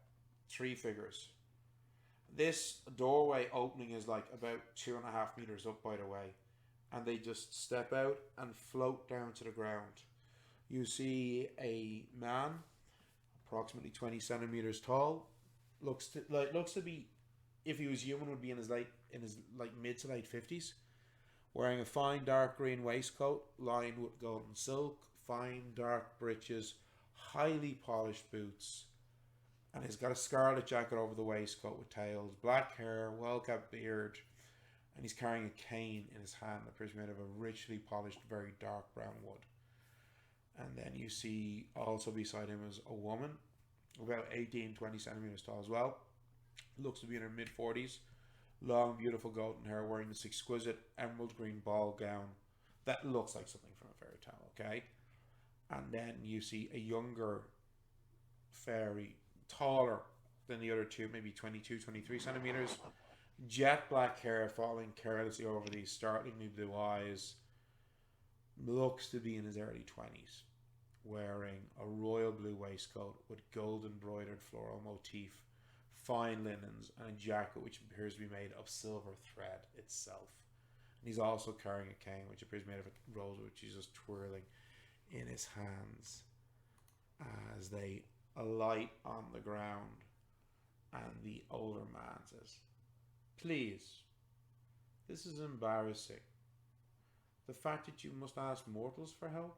three figures. This doorway opening is like about 2.5 meters up, by the way, and they just step out and float down to the ground. You see a man, approximately 20 centimeters tall, looks to be, if he was human, would be in his mid to late 50s, wearing a fine dark green waistcoat lined with golden silk, fine dark breeches, highly polished boots, and he's got a scarlet jacket over the waistcoat with tails, black hair, well-kept beard, and he's carrying a cane in his hand that appears made of a richly polished, very dark brown wood. And then you see also beside him is a woman, about 18-20 centimeters tall as well. Looks to be in her mid-40s. Long, beautiful golden hair, wearing this exquisite emerald green ball gown that looks like something from a fairy tale, okay? And then you see a younger fairy, taller than the other two, maybe 22-23 centimeters. Jet black hair falling carelessly over these startlingly blue eyes. Looks to be in his early 20s. Wearing a royal blue waistcoat with gold embroidered floral motif, fine linens, and a jacket which appears to be made of silver thread itself. And he's also carrying a cane which appears made of a rose, which he's just twirling in his hands as they alight on the ground. And the older man says, please, this is embarrassing. The fact that you must ask mortals for help?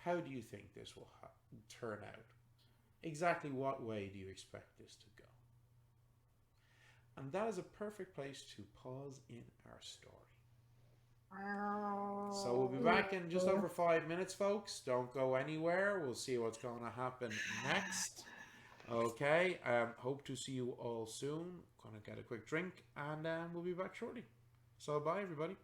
How do you think this will turn out? Exactly what way do you expect this to go? And that is a perfect place to pause in our story. So we'll be back in just over 5 minutes, folks. Don't go anywhere. We'll see what's going to happen next. Okay, hope to see you all soon. Gonna get a quick drink, and we'll be back shortly. So bye, everybody.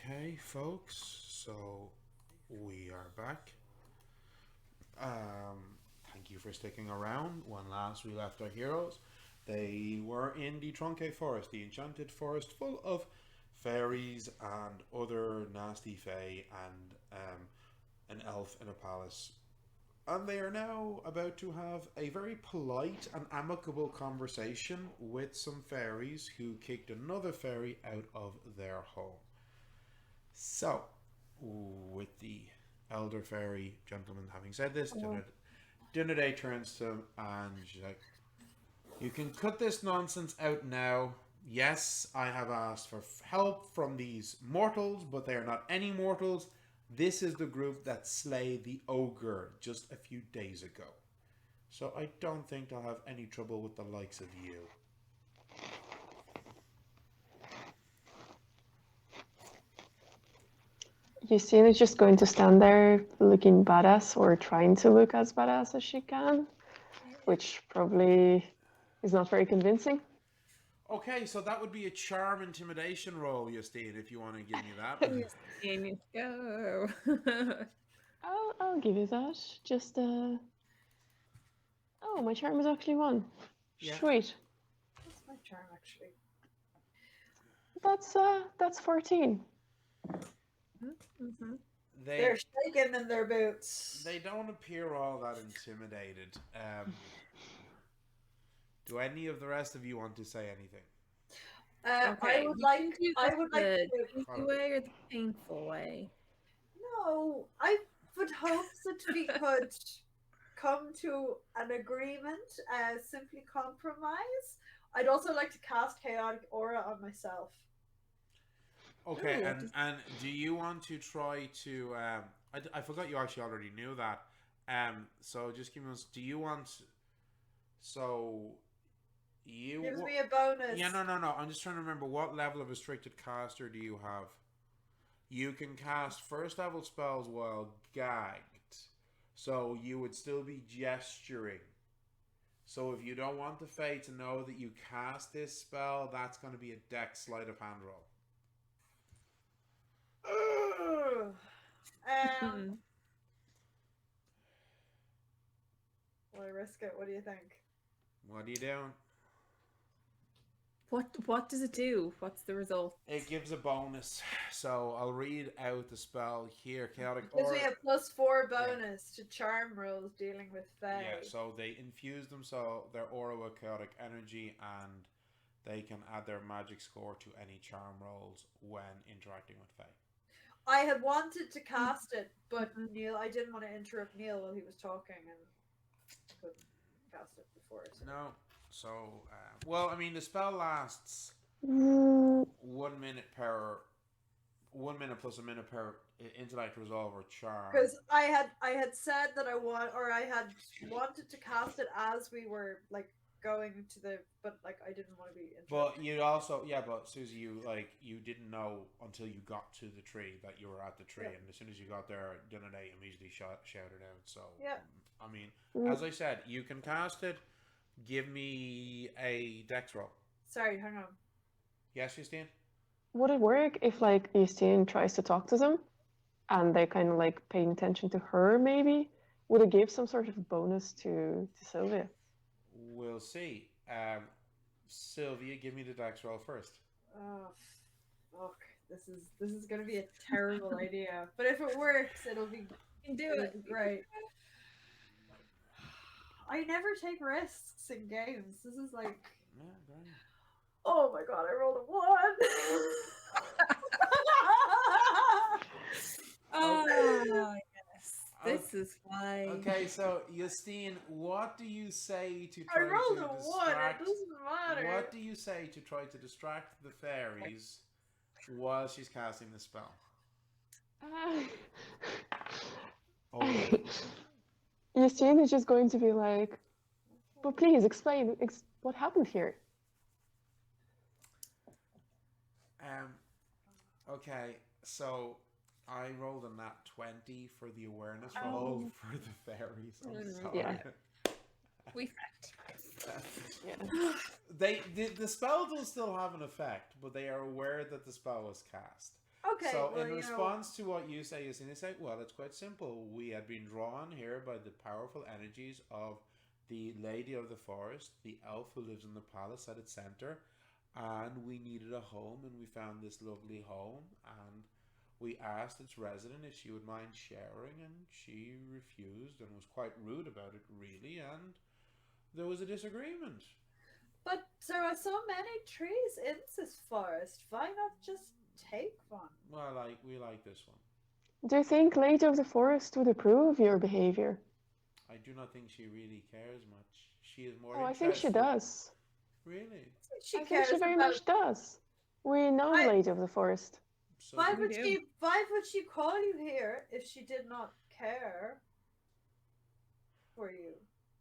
Okay, folks, so we are back. Thank you for sticking around. When last we left our heroes, they were in the Truncae Forest, the enchanted forest full of fairies and other nasty fae and an elf in a palace. And they are now about to have a very polite and amicable conversation with some fairies who kicked another fairy out of their home. So, with the elder fairy gentleman having said this, Dunaday turns to him and she's like, "You can cut this nonsense out now. Yes, I have asked for help from these mortals, but they are not any mortals. This is the group that slayed the ogre just a few days ago. So I don't think they'll have any trouble with the likes of you."
Justine is just going to stand there looking badass or trying to look as badass as she can, which probably is not very convincing.
Okay, so that would be a charm intimidation roll, Justine, if you want to give me that.
Justine, go.
I'll give you that. Just oh, my charm is actually 1.
Yeah.
Sweet.
What's my charm actually?
That's 14.
Mhm.
They're shaking in their boots.
They don't appear all that intimidated. Do any of the rest of you want to say anything?
Okay,
I would
we
like.
can do
I
this
would like
the
to.
easy way or the painful way.
No, I would hope that we could come to an agreement. Simply compromise. I'd also like to cast chaotic aura on myself.
Okay,
Ooh,
and do you want to try to? I forgot you actually already knew that. So just give me. Do you want? So you
Gives me a bonus.
Yeah, no. I'm just trying to remember what level of restricted caster do you have? You can cast first level spells while gagged, so you would still be gesturing. So if you don't want the Fae to know that you cast this spell, that's going to be a dex sleight of hand roll.
Will I risk it? What do you think?
What are you doing?
What does it do? What's the result?
It gives a bonus. So I'll read out the spell here. Chaotic
Gives
aura.
me a +4 bonus to charm rolls dealing with Fae.
Yeah, so they infuse their aura with chaotic energy, and they can add their magic score to any charm rolls when interacting with Fae.
I had wanted to cast it, but Neil, I didn't want to interrupt Neil while he was talking, and I couldn't cast it before. So.
No. So, well, I mean, the spell lasts 1 minute per 1 minute plus a minute per intellect, resolve, or charm.
Because I had said that I had wanted to cast it as we were like going to the, but like I didn't want to be interrupted.
But you also, but Susie, you didn't know until you got to the tree that you were at the tree, and as soon as you got there, Dunaday immediately shouted out. So
yeah,
I mean, as I said, you can cast it. Give me a dex roll.
Sorry, hang on.
Yes, Justine?
Would it work if like Justine tries to talk to them and they kind of like paying attention to her maybe? Would it give some sort of bonus to Sylvia?
We'll see. Sylvia, give me the dex roll first.
Oh, fuck! This is gonna be a terrible idea. But if it works, it'll be great. I never take risks in games. This is like, oh my god! I rolled a 1.
Oh yes, this is fine.
Okay, so Justine, what do you say to try
I rolled
to
a 1.
distract?
It doesn't matter.
What do you say to try to distract the fairies while she's casting the spell?
Justine is just going to be like, but please explain what happened here.
Okay, so I rolled a nat 20 for the awareness roll for the fairies. I'm sorry.
Yeah.
We fact.
Yeah.
The spell does still have an effect, but they are aware that the spell was cast.
Okay,
So,
well,
in
you know,
response to what you say, Yasina say, well, it's quite simple. We had been drawn here by the powerful energies of the Lady of the Forest, the elf who lives in the palace at its center, and we needed a home, and we found this lovely home, and we asked its resident if she would mind sharing, and she refused and was quite rude about it, really, and there was a disagreement.
but there are so many trees in this forest. Why not just take one?
Well, we like this one.
Do you think Lady of the Forest would approve of your behavior?
I do not think she really cares much. She is more
Oh, I think she
interested.
does.
Really?
She
I think she
cares
very
about.
much does. We know the
I,
Lady of the Forest.
So
why
do
We
would
do.
she? Why would she call you here if she did not care for you?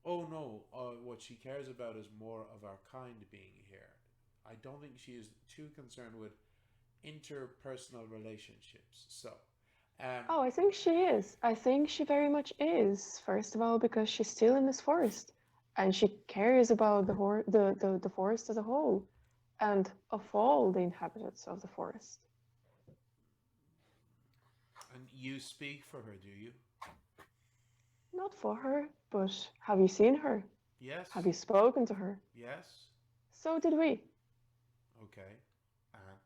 Oh no, what she cares about is more of our kind being here. I don't think she is too concerned with interpersonal relationships. So, um,
Oh, I think she is. I think she very much is. First of all, because she's still in this forest, and she cares about the forest as a whole, and of all the inhabitants of the forest.
and you speak for her, do you?
Not for her, but have you seen her?
Yes.
Have you spoken to her?
Yes.
So did we.
Okay. And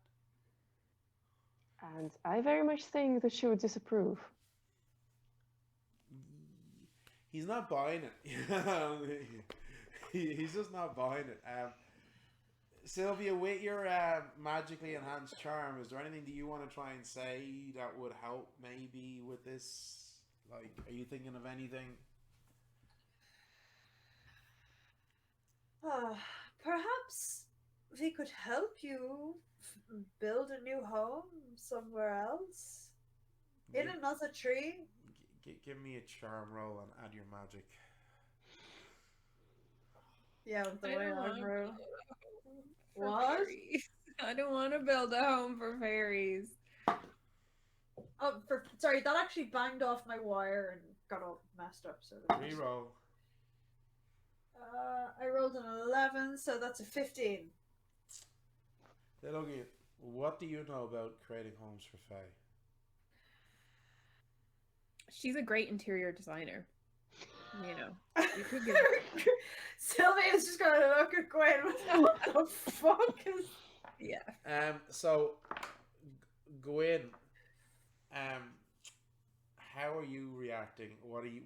And I very much think that she would disapprove.
he's not buying it. He's just not buying it. Sylvia, with your magically enhanced charm, is there anything that you want to try and say that would help maybe with this? Like, are you thinking of anything?
Perhaps we could help you build a new home somewhere else in
Give,
another tree.
give me a charm roll and add your magic.
Yeah, with the
I
way
don't want
I'm
to
roll.
for
What?
fairies. I don't want to build a home for fairies.
Oh, sorry, that actually banged off my wire and got all messed up. So
Reroll.
I rolled an 11, so that's a 15.
Then okay, what do you know about creating homes for Fae?
She's a great interior designer. You know, you could give
Sylvia's just gonna look at Gwen. What the fuck is?
yeah.
So, Gwen, how are you reacting?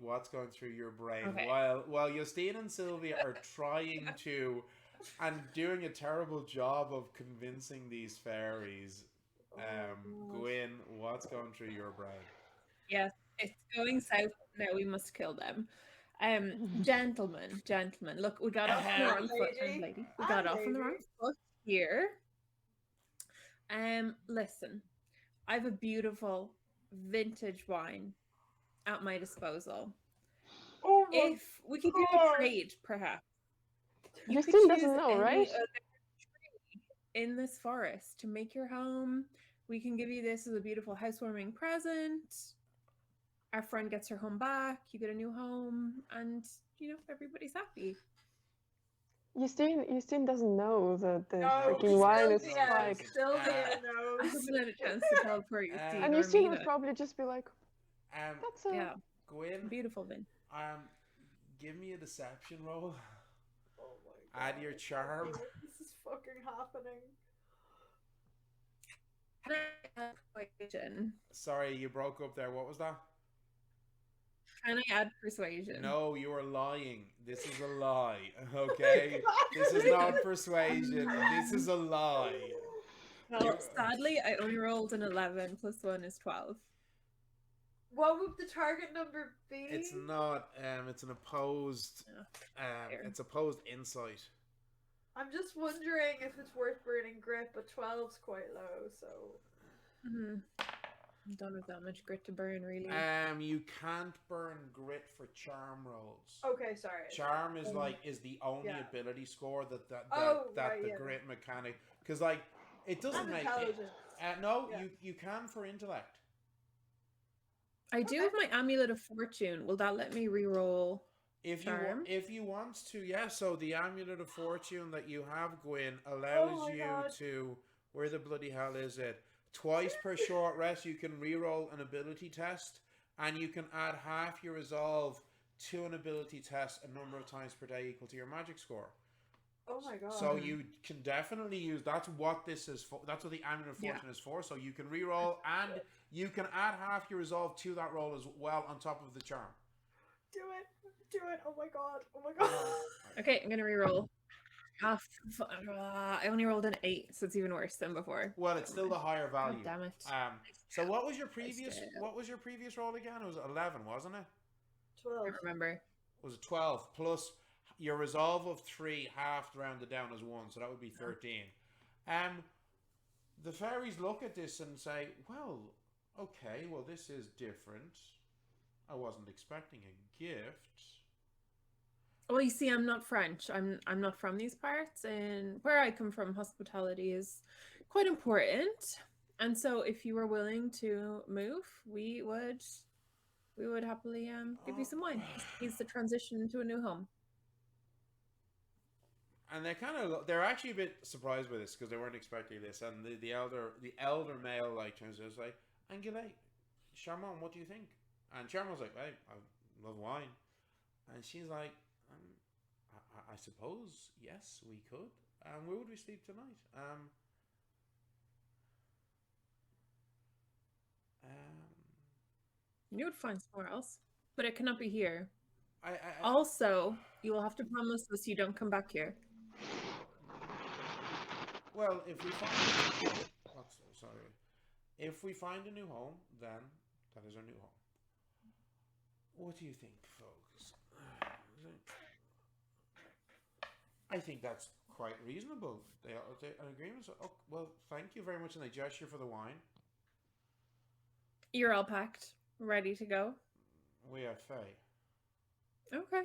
What's going through your brain
Okay.
while Justine and Sylvia are trying to and doing a terrible job of convincing these fairies? Gwen, what's going through your brain?
Yes, it's going south now. We must kill them. Gentlemen, look, we got off on the wrong foot, and lady, we got off on the wrong foot here. Listen, I have a beautiful vintage wine at my disposal.
Oh my
If we could do a trade, perhaps you could
Justine
choose
doesn't know,
any
right?
other tree in this forest to make your home. We can give you this as a beautiful housewarming present. Our friend gets her home back. You get a new home, and everybody's happy.
Justine doesn't know that the
No,
freaking wine is
Sylvia,
spiked.
Sylvia
I
knows.
haven't had a chance to tell before you see
And
nor
Justine
mean
would
it.
probably just be like,
Um,
that's a...
Yeah,
Gwen,
beautiful Vin.
give me a deception roll.
Oh my god.
Add your charm.
This is fucking happening.
Can I add persuasion?
Sorry, you broke up there. What was that?
Can I add persuasion?
No, you are lying. This is a lie. Okay? This is not persuasion. This is a lie.
Well, sadly, I only rolled an 11 plus 1 is 12.
What would the target number be?
It's not. It's an opposed.
Fair.
It's opposed insight.
I'm just wondering if it's worth burning grit, but 12's quite low, so.
Don't have that much grit to burn, really.
You can't burn grit for charm rolls.
Okay, sorry.
Charm is the only ability score that the
right,
grit mechanic, because it doesn't
And
make
intelligence.
no, you can for intellect.
I do have my amulet of fortune. Will that let me reroll?
If
charm?
you want to, yeah. So the amulet of fortune that you have, Gwyn, allows you
God.
to, where the bloody hell is it? Twice per short rest, you can reroll an ability test, and you can add half your resolve to an ability test a number of times per day equal to your magic score.
Oh my god.
So you can definitely use. That's what this is for. That's what the Amulet of Fortune is for. So you can reroll, and you can add half your resolve to that roll as well on top of the charm.
Do it. Do it. Oh my god. Oh my god.
Okay, I'm gonna reroll. I only rolled an 8, so it's even worse than before.
Well, it's still the higher value.
God damn it.
So what was your previous? What was your previous roll again? It was 11, wasn't it?
12.
I don't remember.
Was it 12 plus your resolve of 3 half rounded down as 1, so that would be 13. The fairies look at this and say, well, okay, well, this is different. I wasn't expecting a gift.
Well, you see, I'm not French. I'm not from these parts, and where I come from, hospitality is quite important. And so, if you were willing to move, we would happily give you some wine. It's the transition to a new home.
And they're actually a bit surprised by this because they weren't expecting this. And the elder male like turns to us like, Angela, Charmant, what do you think? And Charmant's like, hey, I love wine. And she's like, I suppose yes, we could. Where would we sleep tonight?
You would find somewhere else, but it cannot be here.
I
Also, you will have to promise us you don't come back here.
Well, if we find a new home, then that is our new home. What do you think, folks? I think that's quite reasonable. They an agreement. So, oh, well, thank you very much, and I gesture for the wine.
You're all packed, ready to go.
We are Fae.
Okay.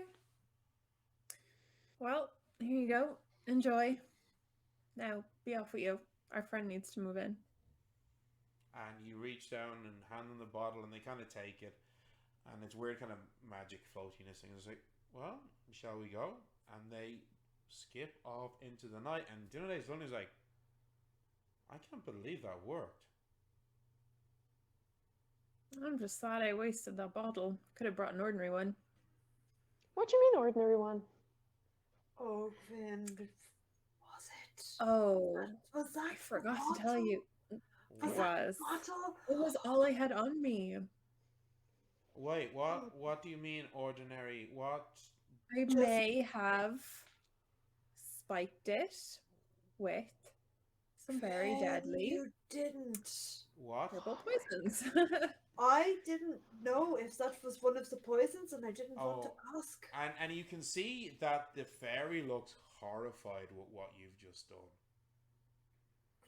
Well, here you go. Enjoy. Now, be off with you. Our friend needs to move in.
And you reach down and hand them the bottle, and they kind of take it. And it's weird kind of magic floatiness thing. It's like, well, shall we go? And they skip off into the night. And Duneday's Lundy's like, I can't believe that worked.
I'm just sad I wasted that bottle. Could have brought an ordinary one.
What do you mean, ordinary one?
Oh, Gwen, was it?
Oh,
Was that
I forgot
the
to tell
bottle?
you.
Was
It
that
was.
the bottle?
It was all I had on me.
Wait, what do you mean ordinary? What?
I may have spiked it with some very
Gwen,
deadly
You didn't.
What?
herbal poisons.
I didn't know if that was one of the poisons, and I didn't want to ask.
And you can see that the fairy looks horrified with what you've just done.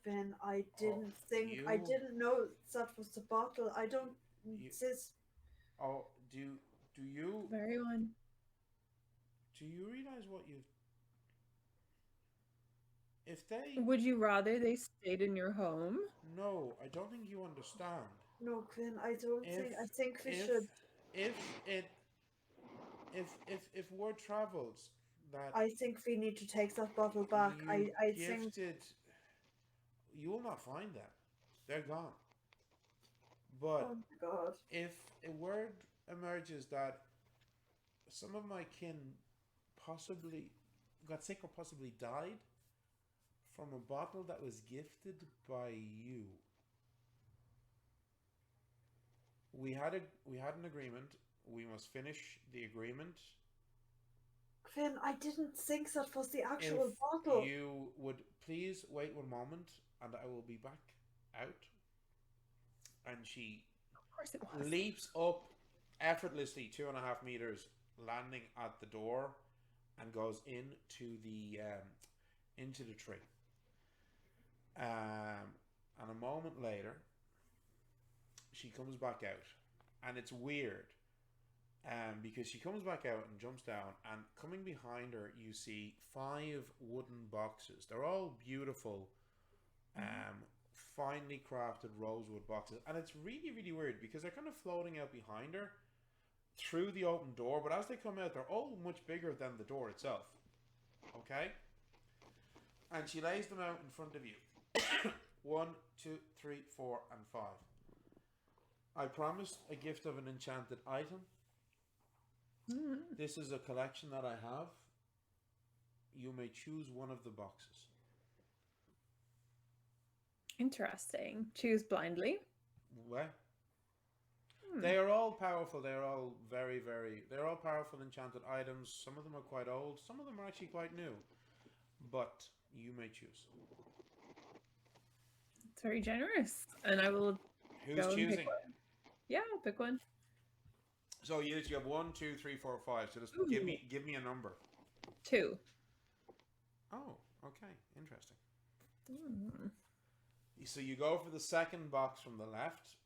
Gwen, I didn't think. I
you-
didn't know that was the bottle. I don't. This.
Oh, do you
Very one.
do you realize what you've? If they
Would you rather they stayed in your home?
no, I don't think you understand.
No, Gwen, I don't think. I think we
if,
should.
If word travels that
I think we need to take that bottle back.
you
I think.
gifted, you will not find them. They're gone. But
Oh my god.
if a word emerges that some of my kin possibly got sick or possibly died from a bottle that was gifted by you, we had an agreement. We must finish the agreement.
Gwen, I didn't think that was the actual
If
bottle.
you would please wait one moment, and I will be back out. And she
Of course it was.
leaps up effortlessly 2.5 meters, landing at the door, and goes into the tree. And a moment later, she comes back out, and it's weird, because she comes back out and jumps down, and coming behind her, you see 5 wooden boxes. They're all beautiful, finely crafted rosewood boxes, and it's really, really weird because they're kind of floating out behind her through the open door, but as they come out, they're all much bigger than the door itself. Okay? And she lays them out in front of you. 1, 2, 3, 4, and 5. I promised a gift of an enchanted item. This is a collection that I have. You may choose one of the boxes.
Interesting. Choose blindly.
Well, they are all powerful. They are all they're all powerful enchanted items. Some of them are quite old. Some of them are actually quite new. But you may choose.
It's very generous. And I will
Who's
go and pick
choosing?
one. Yeah, I'll pick one.
So you have 1, 2, 3, 4, 5. So just give me a number.
2.
Oh, okay. Interesting. So you go for the second box from the left,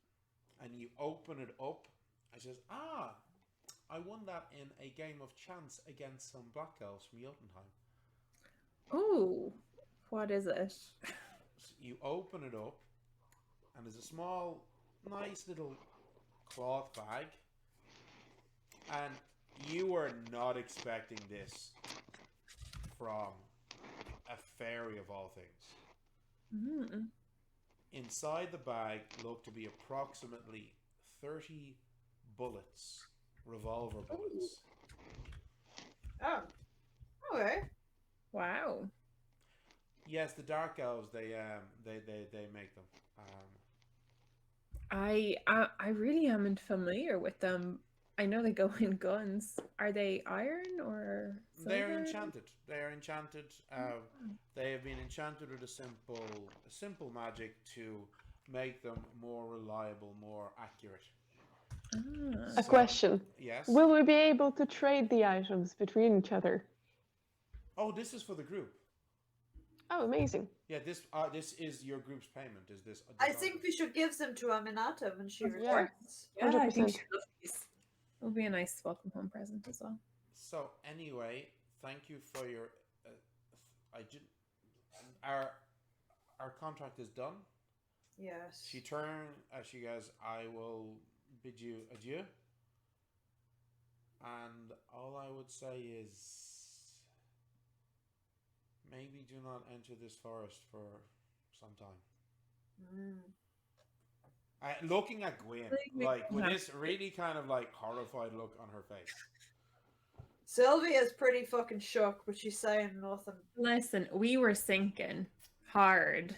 and you open it up. It says, I won that in a game of chance against some black elves from Jotunheim.
Oh, what is it?
So you open it up, and there's a small, nice little cloth bag. And you were not expecting this from a fairy of all things. Inside the bag looked to be approximately 30 bullets, revolver bullets.
Oh, okay.
Wow.
Yes, the dark elves they make them.
I really am familiar with them. I know they go in guns. Are they iron or silver?
They are enchanted. They are enchanted. They have been enchanted with a simple magic to make them more reliable, more accurate.
A question.
Yes.
Will we be able to trade the items between each other?
Oh, this is for the group.
Oh, amazing.
Yeah, this is your group's payment. Is this?
I think we should give them to Aminata when she
Yeah.
returns.
Yeah, I think
100%.
she loves these. It'll be a nice welcome home present as well.
So anyway, thank you for your. Our contract is done.
Yes.
She goes, I will bid you adieu. And all I would say is, maybe do not enter this forest for some time. Looking at Gwen, like with this really kind of like horrified look on her face.
Sylvia's pretty fucking shook, but she's saying nothing.
Listen, we were sinking hard.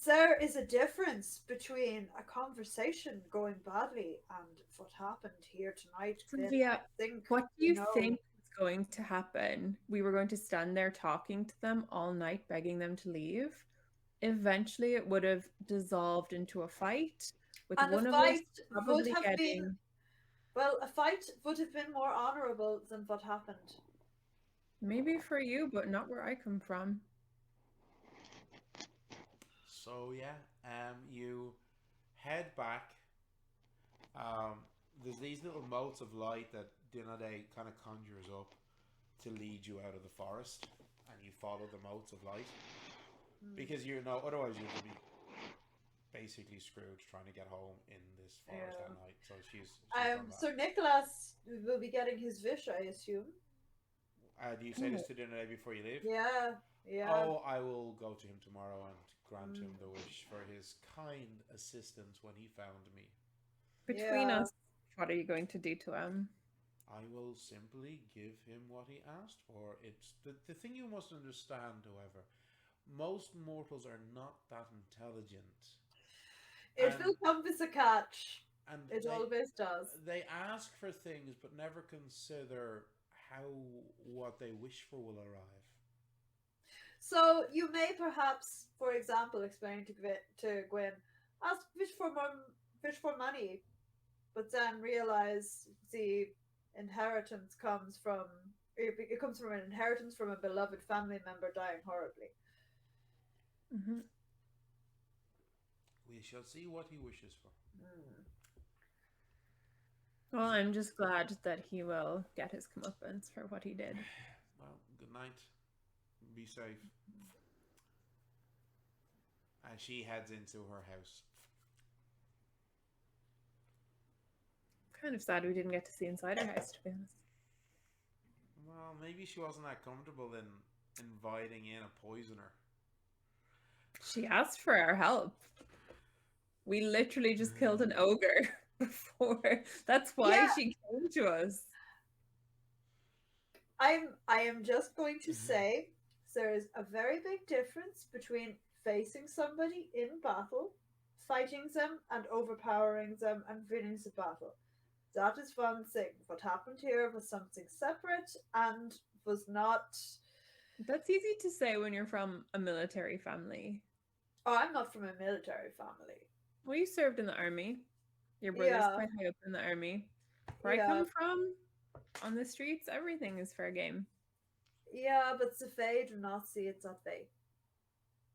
There is a difference between a conversation going badly and what happened here tonight.
Sylvia, what do you think was going to happen? We were going to stand there talking to them all night, begging them to leave. Eventually, it would have dissolved into a fight, with one of us probably getting.
Well, a fight would have been more honorable than what happened.
Maybe for you, but not where I come from.
So yeah, you head back. There's these little motes of light that Dinade kind of conjures up to lead you out of the forest, and you follow the motes of light because otherwise you'd be basically screwed trying to get home in this forest at night. So she's
so Nicholas will be getting his wish, I assume.
Do you say this to Dinade before you leave?
Yeah.
Oh, I will go to him tomorrow and grant him the wish for his kind assistance when he found me.
Between us, what are you going to do to him?
I will simply give him what he asked for. It's the thing you must understand, however, most mortals are not that intelligent.
It will come with a catch. And it always does.
They ask for things but never consider how what they wish for will arrive.
So you may perhaps, for example, explain to Gwen, ask wish for money, but then realize the inheritance comes from an inheritance from a beloved family member dying horribly.
Mm-hmm.
We shall see what he wishes for.
Well, I'm just glad that he will get his comeuppance for what he did.
Well, good night. Be safe. And she heads into her house.
Kind of sad we didn't get to see inside her house, to be honest.
Well, maybe she wasn't that comfortable in inviting in a poisoner.
She asked for our help. We literally just killed an ogre before. That's why
Yeah.
she came to us.
I am just going to say there is a very big difference between facing somebody in battle, fighting them and overpowering them and winning the battle. That is one thing. What happened here was something separate and was not.
That's easy to say when you're from a military family.
Oh, I'm not from a military family.
Well, you served in the army. Your brother's
Yeah,
quite high up in the army. Where I
yeah,
come from, on the streets, everything is fair game.
yeah, but the Fae do not see it that way.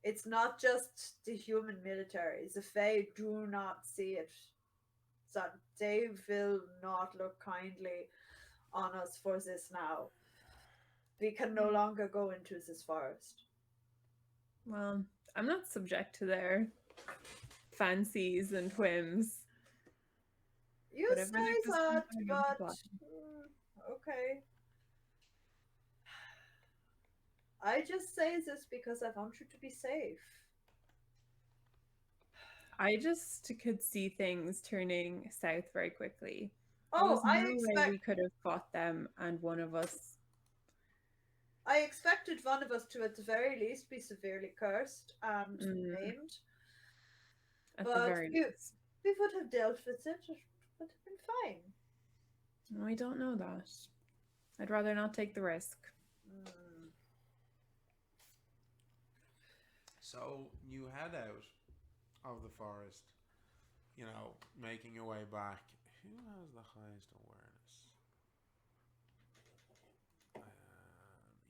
It's not just the human military. The Fae do not see it that they will not look kindly on us for this now. We can no longer go into this forest.
Well, I'm not subject to their fancies and whims.
You
Whatever their
say
customs
that,
are, don't
but
apply.
okay. I just say this because I want you to be safe.
I just could see things turning south very quickly. There
Oh,
was no way we could have fought them and one of us.
I expected one of us to at the very least be severely cursed and maimed.
At the
But
very least.
we would have dealt with it. It would have been fine.
We don't know that. I'd rather not take the risk.
So you head out of the forest, you know, making your way back. Who has the highest awareness?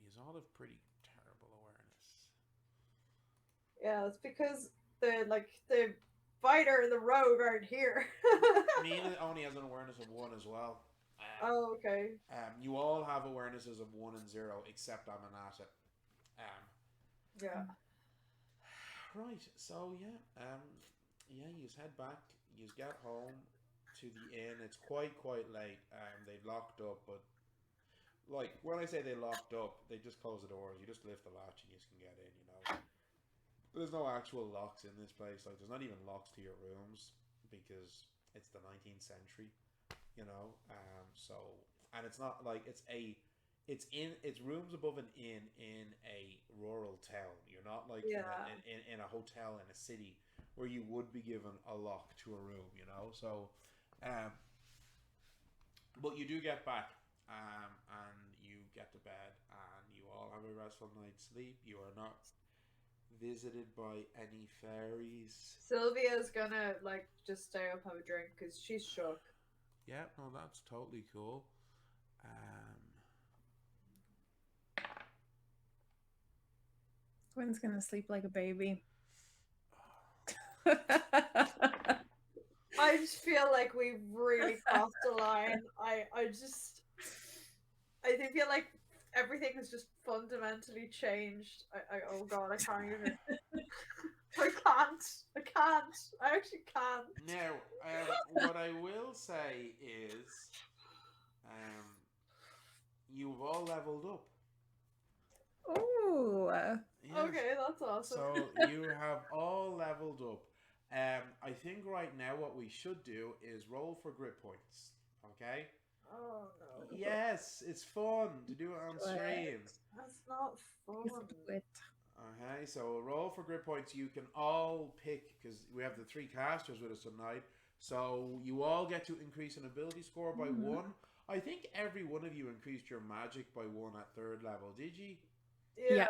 He's all of pretty terrible awareness.
Yeah, it's because the fighter and the rogue aren't here.
Mina only has an awareness of 1 as well.
Oh, okay.
You all have awarenesses of 1 and 0 except Aminata.
Yeah.
Right, so yeah, you head back. You get home to the inn. It's quite late. They've locked up, but like when I say they locked up, they just close the doors. You just lift the latch and you can get in. You know, there's no actual locks in this place. Like there's not even locks to your rooms because it's the 19th century. You know, and it's not like it's rooms above an inn in a rural town. You're not like in a hotel in a city where you would be given a lock to a room, you know. So, but you do get back, and you get to bed, and you all have a restful night's sleep. You are not visited by any fairies.
Sylvia's gonna just stay up, have a drink because she's shook.
Yeah, no, that's totally cool.
Gwen's gonna sleep like a baby.
I just feel like we really crossed the line. I feel like everything has just fundamentally changed. Oh god, I can't even. I can't. I actually can't.
Now, what I will say is, you've all leveled up.
Oh.
Yes.
Okay, that's awesome.
So you have all leveled up. I think right now what we should do is roll for grit points. Okay?
Oh no.
Yes, it's fun to do it on stream.
That's not fun.
Okay, so roll for grit points. You can all pick, because we have the 3 casters with us tonight, so you all get to increase an ability score by 1. I think every one of you increased your magic by 1 at 3rd level, did you?
Yeah.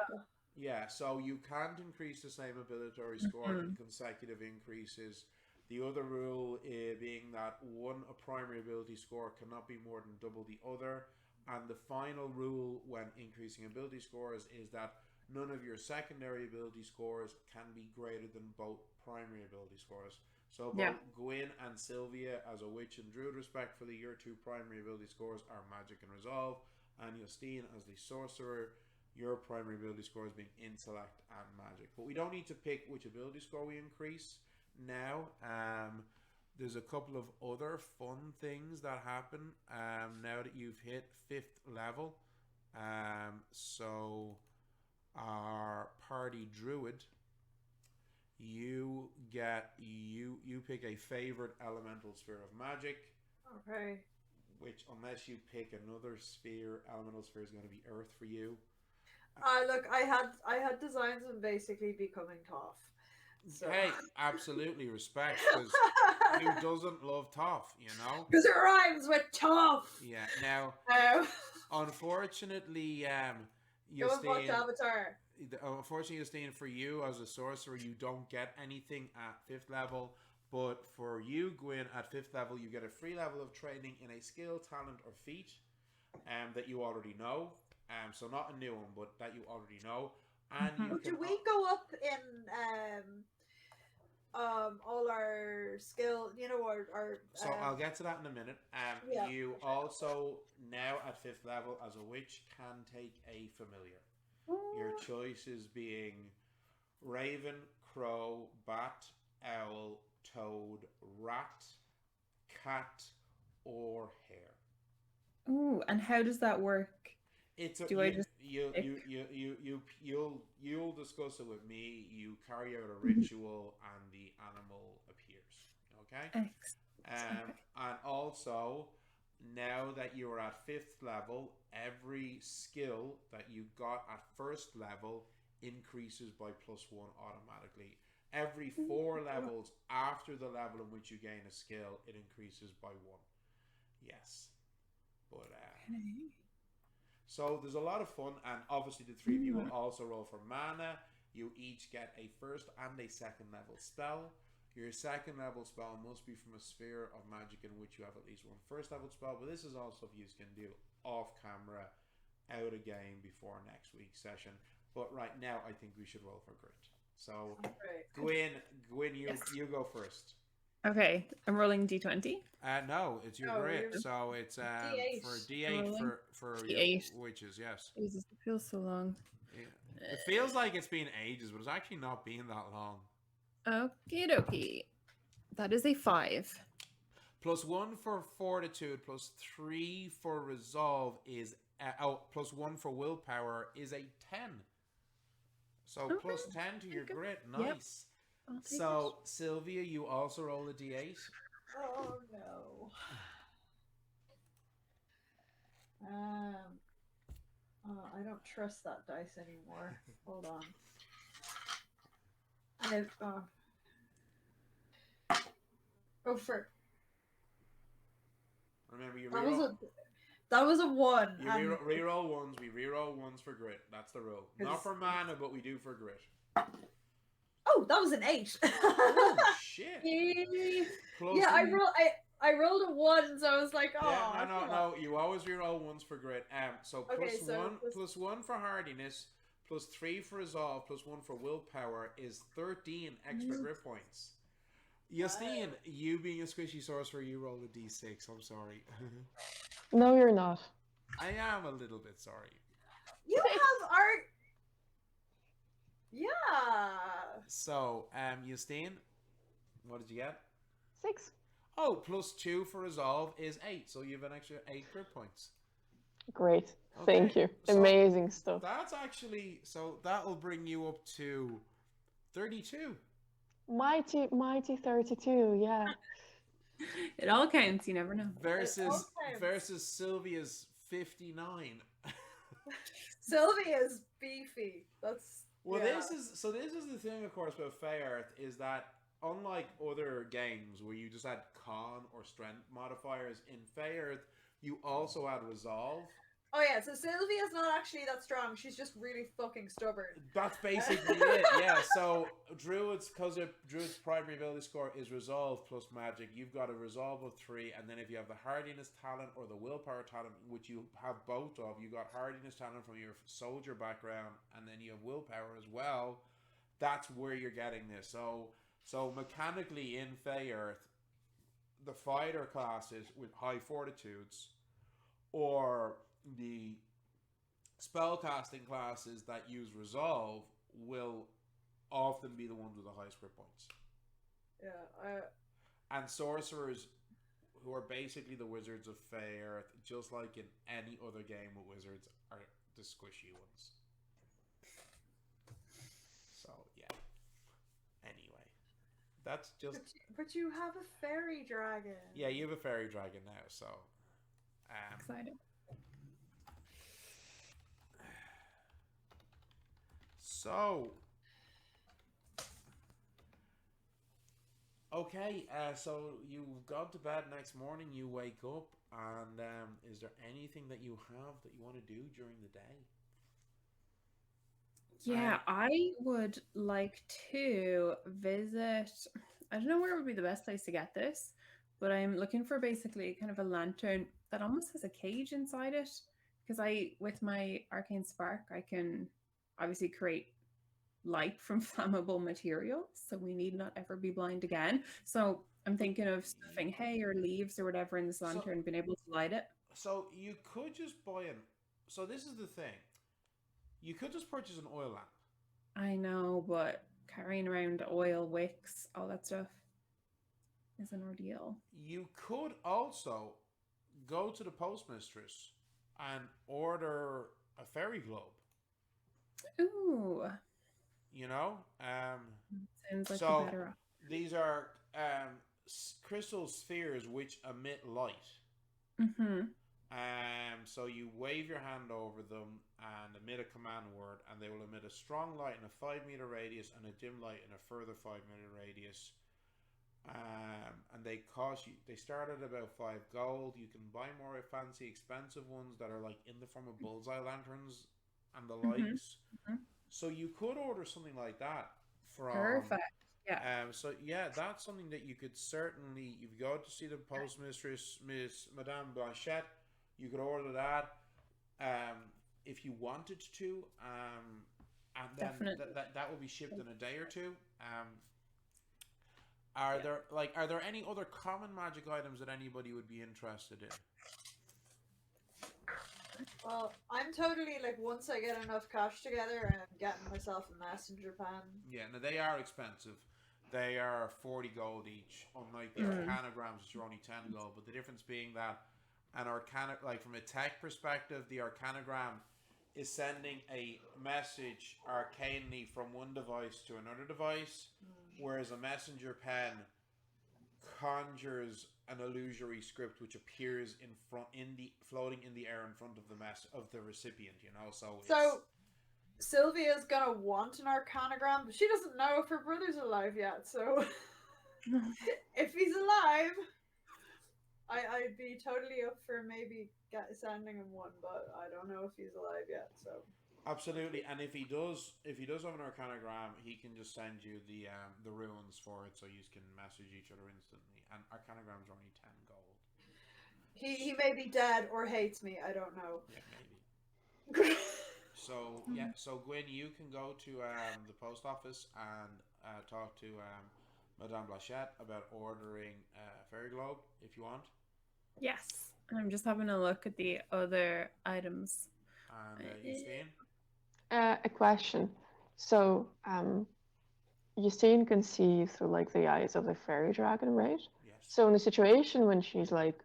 Yeah, so you can't increase the same ability score in consecutive increases. The other rule being that a primary ability score cannot be more than double the other. And the final rule when increasing ability scores is that none of your secondary ability scores can be greater than both primary ability scores. So both Gwyn and Sylvia as a witch and druid respectfully, your 2 primary ability scores are magic and resolve. And Justine as the sorcerer, your primary ability scores being intellect and magic. But we don't need to pick which ability score we increase now. There's a couple of other fun things that happen now that you've hit 5th level. So our party druid you pick a favorite elemental sphere of magic.
Okay.
Which, unless you pick another sphere, elemental sphere is going to be Earth for you.
Look, I had designs on basically becoming tough. So.
Hey, absolutely respect, because who doesn't love tough, you know?
Because it rhymes with tough.
Yeah. Now, unfortunately,
Go and watch Avatar.
Unfortunately, Justine, for you as a sorcerer, you don't get anything at 5th level. But for you, Gwyn, at 5th level, you get a free level of training in a skill, talent, or feat that you already know. So not a new one, but that you already know. And you can.
Do we go up in all our skill? You know, our
So I'll get to that in a minute.
Yeah,
you also now at 5th level as a witch can take a familiar. Your choices being raven, crow, bat, owl, toad, rat, cat, or hare.
Ooh, and how does that work?
It's you'll discuss it with me. You carry out a ritual and the animal appears. Okay.
Excellent.
And also, now that you are at 5th level, every skill that you got at 1st level increases by +1 automatically. Every 4 levels after the level in which you gain a skill, it increases by 1. Yes. But so there's a lot of fun, and obviously the 3 of you will also roll for mana. You each get a 1st and a 2nd level spell. Your 2nd level spell must be from a sphere of magic in which you have at least 1 1st level spell, but this is also if you can do off camera, out of game before next week's session. But right now, I think we should roll for grit. So, Gwyn, you go first.
Okay, I'm rolling D20.
No, it's your grit. So it's
D8.
for D8 for
D8.
witches. Yes.
Jesus, it feels so long.
Yeah. It feels like it's been ages, but it's actually not been that long.
Okie dokie. That is a 5.
+1 for fortitude, +3 for resolve is +1 for willpower is a 10. So
Okay.
+10 to your grit.
Yep.
Nice. So Sylvia, you also roll a D8.
Oh no. I don't trust that dice anymore. Hold on. Go for.
Remember, you
that was a 1.
You reroll ones. We reroll ones for grit. That's the rule. Not for mana, but we do for grit.
Oh, that was an 8.
Oh shit!
Yeah, I rolled a 1, so I was like, oh.
Yeah, no. You always reroll ones for grit. So +1 for hardiness, +3 for resolve, +1 for willpower is 13 extra grit points. Justine, you being a squishy sorcerer, you roll a D6. I'm sorry.
No, you're not.
I am a little bit sorry.
You have art. Yeah.
So, Justine, what did you get?
6.
Oh, +2 for resolve is 8, so you have an extra 8 grit points.
Great.
Okay,
Thank you.
so
amazing stuff.
That's actually, so that will bring you up to 32.
Mighty 32, yeah.
It all counts, you never know.
Versus Sylvia's 59.
Sylvia's beefy. That's
This is the thing, of course, about Faearth is that unlike other games where you just add con or strength modifiers, in Faearth you also add resolve.
Oh yeah, so Sylvia's not actually that strong. She's just really fucking stubborn.
That's basically it. Yeah. So Druid's, because Druid's primary ability score is resolve plus magic. You've got a resolve of 3, and then if you have the hardiness talent or the willpower talent, which you have both of, you got hardiness talent from your soldier background, and then you have willpower as well. That's where you're getting this. So mechanically in Faearth, the fighter classes with high fortitudes, or the spellcasting classes that use resolve, will often be the ones with the highest grit points.
Yeah,
and sorcerers, who are basically the wizards of Faearth, just like in any other game with wizards, are the squishy ones. So yeah. Anyway. That's just...
But you have a fairy dragon.
Yeah, you have a fairy dragon now, so...
Excited.
So... Okay, so you've gone to bed next morning, you wake up, and is there anything that you have that you want to do during the day?
Yeah, I would like to visit. I don't know where would be the best place to get this, but I'm looking for basically kind of a lantern that almost has a cage inside it. Because with my arcane spark, I can obviously create light from flammable materials, so we need not ever be blind again. So I'm thinking of stuffing hay or leaves or whatever in this lantern and being able to light it.
So you could just buy an... So this is the thing. You could just purchase an oil lamp.
I know, but carrying around oil, wicks, all that stuff is an ordeal.
You could also go to the postmistress and order a fairy globe.
Ooh.
You know?
Sounds like
so
a better option.
these are crystal spheres which emit light.
Mm-hmm.
So you wave your hand over them and emit a command word, and they will emit a strong light in a 5-meter radius and a dim light in a further 5-meter radius. And they cost you. They start at about 5 gold. You can buy more fancy, expensive ones that are like in the form of bullseye lanterns and the likes.
Mm-hmm.
So you could order something like that from.
Perfect. Yeah.
So yeah, that's something that you could certainly. If you go to see the postmistress, Miss Madame Blanchette, you could order that. If you wanted to, and then that will be shipped in a day or two. Are there any other common magic items that anybody would be interested in?
Well, I'm totally like, once I get enough cash together, I'm getting myself a messenger pen.
Yeah, now they are expensive. They are 40 gold each, unlike the arcanograms, which are only 10 gold. But the difference being that an arcana, like from a tech perspective, the arcanogram is sending a message arcanely from one device to another device, whereas a messenger pen conjures an illusory script which appears floating in the air in front of the recipient. You know, so
Sylvia's gonna want an arcanogram, but she doesn't know if her brother's alive yet. So if he's alive, I'd be totally up for maybe sending him one, but I don't know if he's alive yet. So
absolutely, and if he does have an arcanogram, he can just send you the runes for it, so you can message each other instantly. And arcanograms are only 10 gold.
He may be dead or hates me. I don't know.
Yeah, maybe. So Gwyn, you can go to the post office and talk to Madame Blanchette about ordering a fairy globe if you want.
Yes, I'm just having a look at the other items.
And Justine?
A question. So, Justine can see through like the eyes of the fairy dragon, right?
Yes.
So in a situation when she's like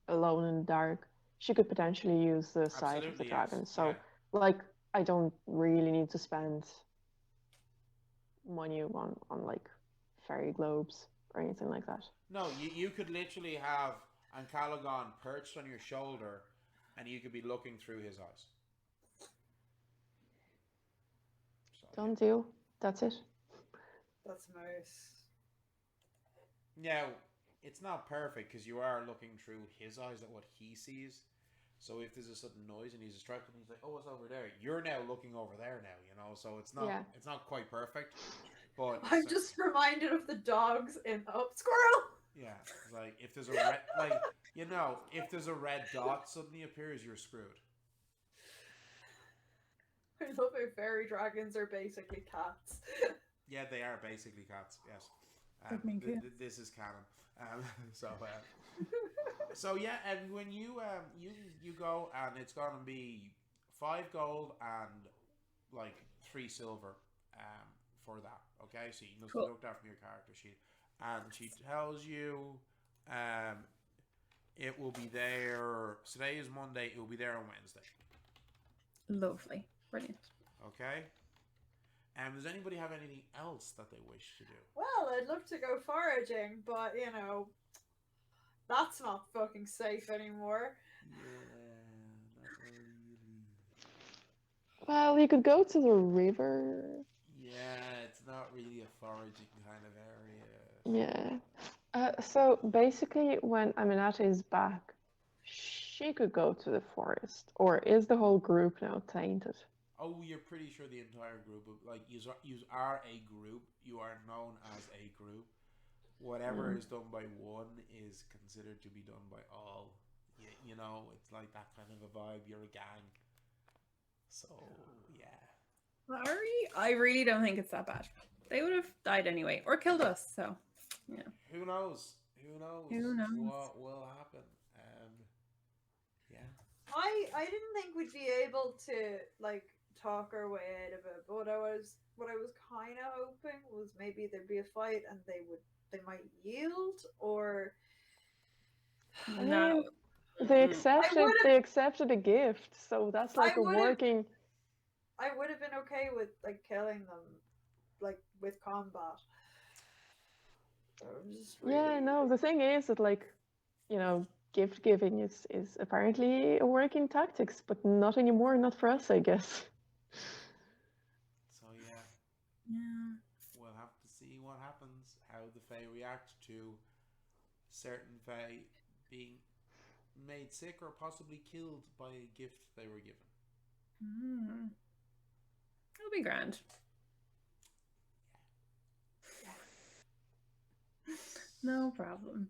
alone in the dark, she could potentially use the sight of the dragon.
Yes.
So like I don't really need to spend money on like fairy globes or anything like that.
No, you could literally have Ancalagon perched on your shoulder and you could be looking through his eyes. So,
Done deal. That's it.
That's nice.
Now, it's not perfect because you are looking through his eyes at what he sees. So if there's a sudden noise and he's distracted and he's like, "Oh, it's over there," you're now looking over there now, you know. So it's not quite perfect. But
I'm just reminded of the dogs in Squirrel.
Yeah, like if there's a red, if there's a red dot suddenly appears, you're screwed.
I love how fairy dragons are basically cats.
Yeah, they are basically cats. Yes, this is canon. So yeah, and when you go, and it's gonna be 5 gold and like 3 silver for that. Okay, so you must look that from your character sheet, and she tells you it will be there. Today is Monday. It will be there on Wednesday.
Lovely, brilliant.
Okay. Does anybody have anything else that they wish to do?
Well, I'd love to go foraging, but that's not fucking safe anymore.
Yeah, not really.
Well, you could go to the river.
Yeah, it's not really a foraging kind of area.
Yeah. So basically, when Aminata is back, she could go to the forest. Or is the whole group now tainted?
Oh, you're pretty sure the entire group of like you are a group. You are known as a group. Whatever
Mm.
is done by one is considered to be done by all. You know, it's like that kind of a vibe. You're a gang. So yeah.
Sorry, I really don't think it's that bad. They would have died anyway, or killed us. So, yeah.
Who knows? Who
Who
knows
knows?
what will happen? Yeah.
I didn't think we'd be able to like talk our way out of it, but what I was kind of hoping was maybe there'd be a fight and they might yield, or
I
No.
mean, they
Mm.
accepted a gift, so that's
I
like a
would have
working.
I would have been okay with like killing them like with combat. So I'm just
Yeah,
really
no, the thing is that like, gift giving is apparently a working tactics, but not anymore, not for us, I guess.
So yeah,
Yeah.
we'll have to see what happens. How the Fae react to certain Fae being made sick or possibly killed by a gift they were given.
Mm. It'll be grand. No problem.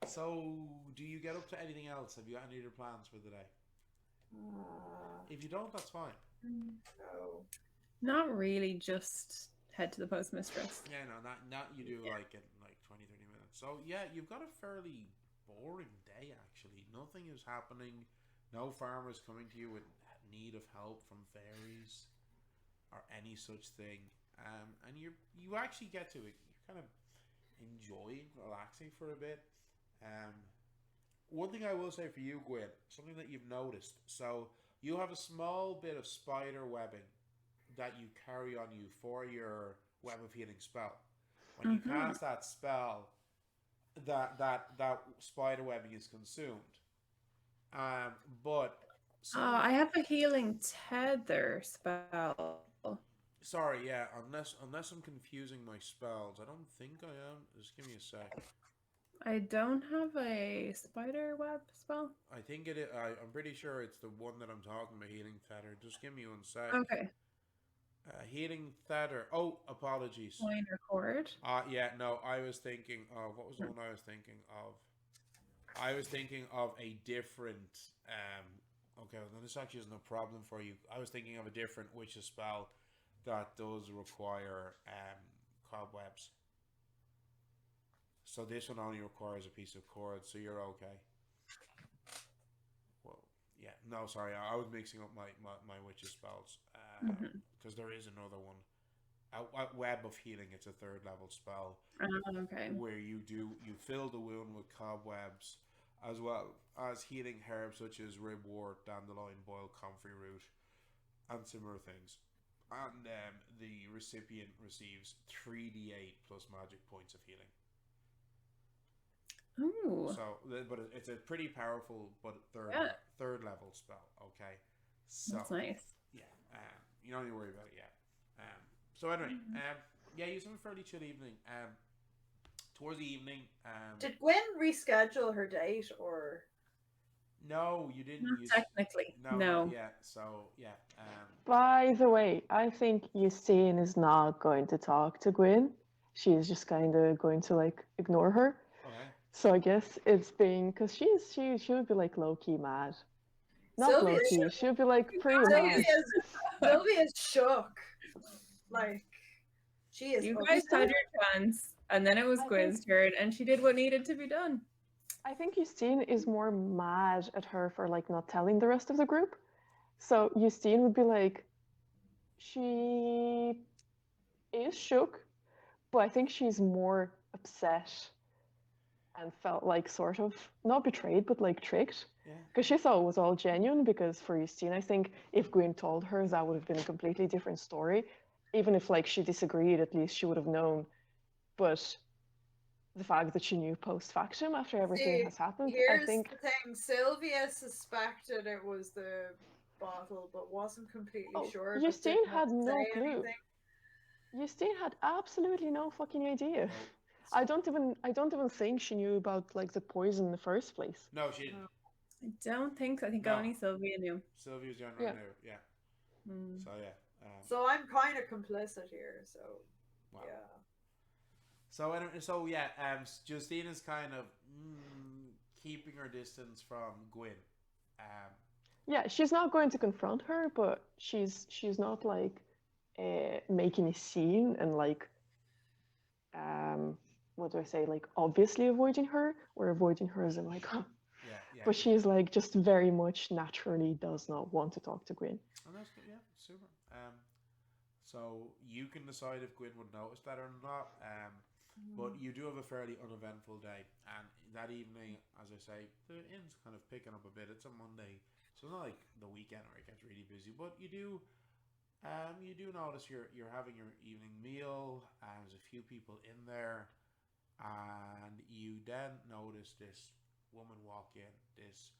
So, do you get up to anything else? Have you got any other plans for the day? If you don't, that's fine.
no.
Not really, just head to the postmistress.
Yeah, no, not you do like in like 20-30 minutes. So yeah, you've got a fairly boring day actually. Nothing is happening. No farmers coming to you with need of help from fairies or any such thing. And you actually get to it. You're kind of enjoying, relaxing for a bit. Um, One thing I will say for you, Gwen, something that you've noticed. So you have a small bit of spider webbing that you carry on you for your web of healing spell. When you
Mm-hmm.
cast that spell, that spider webbing is consumed. Um, but some
I have a healing tether spell.
sorry, yeah, unless I'm confusing my spells, I don't think I am. Just give me a sec.
I don't have a spider web spell.
I think I'm pretty sure it's the one that I'm talking about, healing feather. Just give me one sec.
Okay.
Healing feather. Oh, apologies.
Point or cord.
Yeah, no, I was thinking of what was the one I was thinking of? I was thinking of a different. Okay, well, this actually isn't a problem for you. I was thinking of a different witch's spell that does require cobwebs. So this one only requires a piece of cord, so you're okay. Well, yeah, no, sorry, I was mixing up my witch's spells because there is another one. A web of healing. It's a third level spell
Okay.
where you fill the wound with cobwebs, as well as healing herbs such as ribwort, dandelion, boiled comfrey root, and similar things. And the recipient receives 3d8 plus magic points of healing.
Ooh.
So, but it's a pretty powerful but third level spell. Okay, so
That's nice.
yeah, you don't need to worry about it yet. So anyway, yeah, you have a fairly chill evening. Towards the evening,
Did Gwen reschedule her date, or
no, you didn't
Not
use
technically.
no,
No.
not yet. So yeah,
By the way, I think Justine is not going to talk to Gwyn. She is just kind of going to like ignore her.
okay.
So I guess it's being because she would be like low key mad. Not low
Sylvia's
key. She would be like pretty mad.
Sylvia's shook. Like she is.
You guys had your chance, and then it was
I
Gwen's turn, and she did what needed to be done.
I think Justine is more mad at her for like not telling the rest of the group. So Justine would be like, she is shook, but I think she's more upset and felt like sort of not betrayed, but like tricked.
Yeah.
Because she thought it was all genuine. Because for Justine, I think if Gwyn told her, that would have been a completely different story. Even if like she disagreed, at least she would have known. But the fact that she knew post factum after everything
See,
has happened, I
here's
think.
the thing. Sylvia suspected it was the bottle, but wasn't completely
Oh,
sure, but
Justine
didn't want
had
to
no
say
clue.
anything.
Justine had absolutely no fucking idea.
No.
I don't even think she knew about like the poison in the first place.
No, she didn't.
I don't think so. I think
No.
only Sylvia knew.
Sylvia was the only
Yeah.
one who knew. Yeah.
Hmm.
So yeah.
So I'm kind of complicit here. So
Wow.
yeah.
So yeah. Justine is kind of keeping her distance from Gwyn.
Yeah, she's not going to confront her, but she's not like making a scene and like what do I say, like obviously avoiding her, or avoiding her as in like
Yeah.
but she's like just very much naturally does not want to talk to Gwyn.
Oh, that's good. Yeah, super. So you can decide if Gwyn would notice that or not. But you do have a fairly uneventful day, and that evening, as I say, the inn's kind of picking up a bit. It's a Monday, so it's not like the weekend where it gets really busy. But you do notice you're having your evening meal. There's a few people in there, and you then notice this woman walk in. This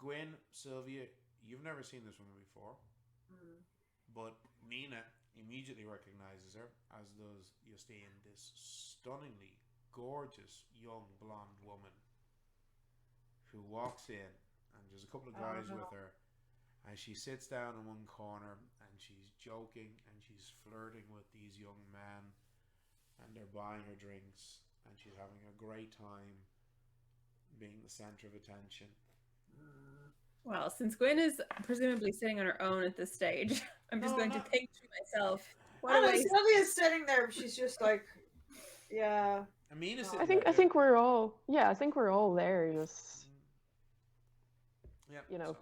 Gwyn, Sylvia, you've never seen this woman before, but Mina immediately recognizes her, as does Justine, this stunningly gorgeous young blonde woman who walks in, and there's a couple of guys with her, and she sits down in one corner and she's joking and she's flirting with these young men, and they're buying her drinks, and she's having a great time being the center of attention.
Well, since Gwyn is presumably sitting on her own at this stage, I'm just going to think to myself, what a
I know
waste.
Sylvia's sitting there, but she's just like, yeah.
Amina's
No.
sitting
I think we're all there, just
yeah,
you know.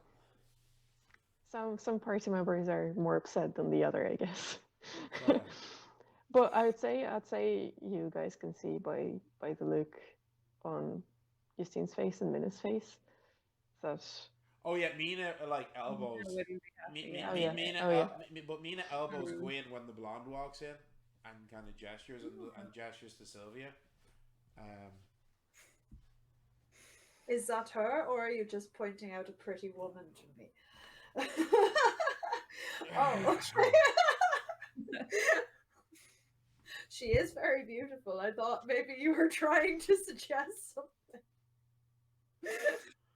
so.
Some party members are more upset than the other, I guess.
So, yeah.
But I'd say you guys can see by the look on Justine's face and Mina's face that.
Oh yeah, Mina like
I
elbows.
wouldn't be happy, yeah.
But Mina elbows Gwyn when the blonde walks in, and kind of gestures and gestures to Sylvia.
Is that her, or are you just pointing out a pretty woman to me? Oh, she is very beautiful. I thought maybe you were trying to suggest something.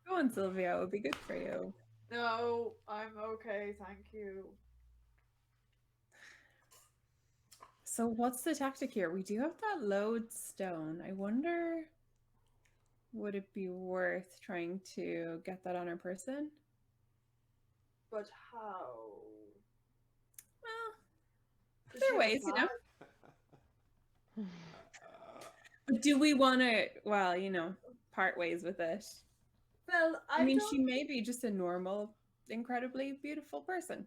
Go on, Sylvia. It would be good for you.
No, I'm okay, thank you.
So what's the tactic here? We do have that lodestone. I wonder, would it be worth trying to get that on her person?
But how?
Well, there are ways, you know. But do we want to, well, you know, part ways with it?
Well,
I mean, she may be just a normal, incredibly beautiful person.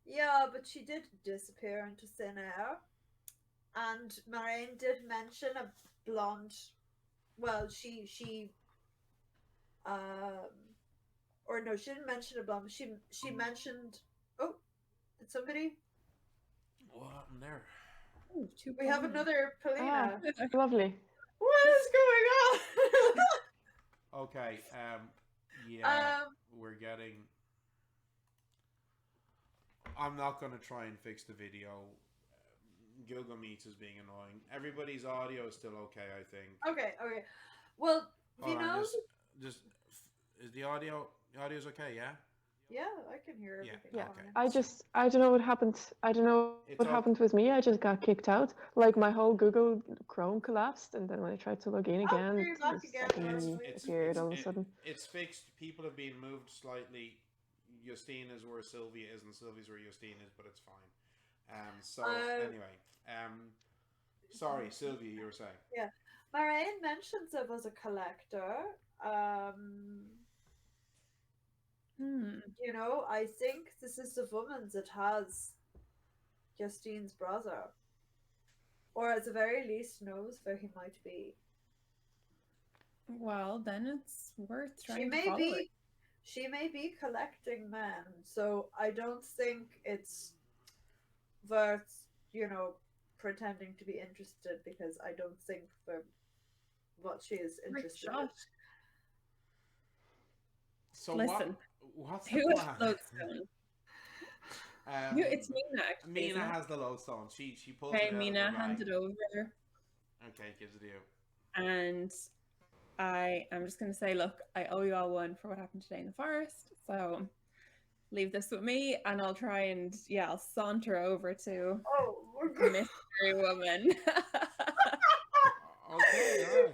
Yeah, but she did disappear into thin air. And Moraine did mention a blonde. Well, she or no, she didn't mention a blonde. She mentioned. Oh, did somebody?
What happened there?
Ooh,
We have another Polina.
Lovely.
What is going on?
Okay. Yeah. We're getting. I'm not going to try and fix the video. Google Meets is being annoying. Everybody's audio is still okay, I think.
Okay. Well,
Hold on, just is the audio's okay? Yeah.
Yeah, I can hear everything.
Yeah.
Fine.
I don't know what happened. I don't know what happened with me. I just got kicked out. Like my whole Google Chrome collapsed, and then when I tried to log in again,
you're back
it
again.
suddenly appeared all of a sudden.
It's fixed. People have been moved slightly. Justine is where Sylvia is, and Sylvia's where Justine is, but it's fine. Anyway, sorry, Sylvia, you were saying.
Yeah, Moraine mentions it was a collector. You know, I think this is the woman that has Justine's brother, or at the very least knows where he might be.
Well, then it's worth
She
trying to
may
follow it.
be she may be collecting men, so I don't think it's worth, pretending to be interested because I don't think for what she is
Worth a
interested in.
shot.
So
Listen,
what's the
who has
plan?
lodestone?
um,
It's Mina, actually,
Mina
isn't it?
has the lodestone. She pulls
Okay,
it out of her
Mina, hand
bag.
it over.
Okay, gives it to you.
And I'm just going to say, look, I owe you all one for what happened today in the forest. So leave this with me and I'll try and, I'll saunter over to
Oh,
the mystery woman.
Okay, all right.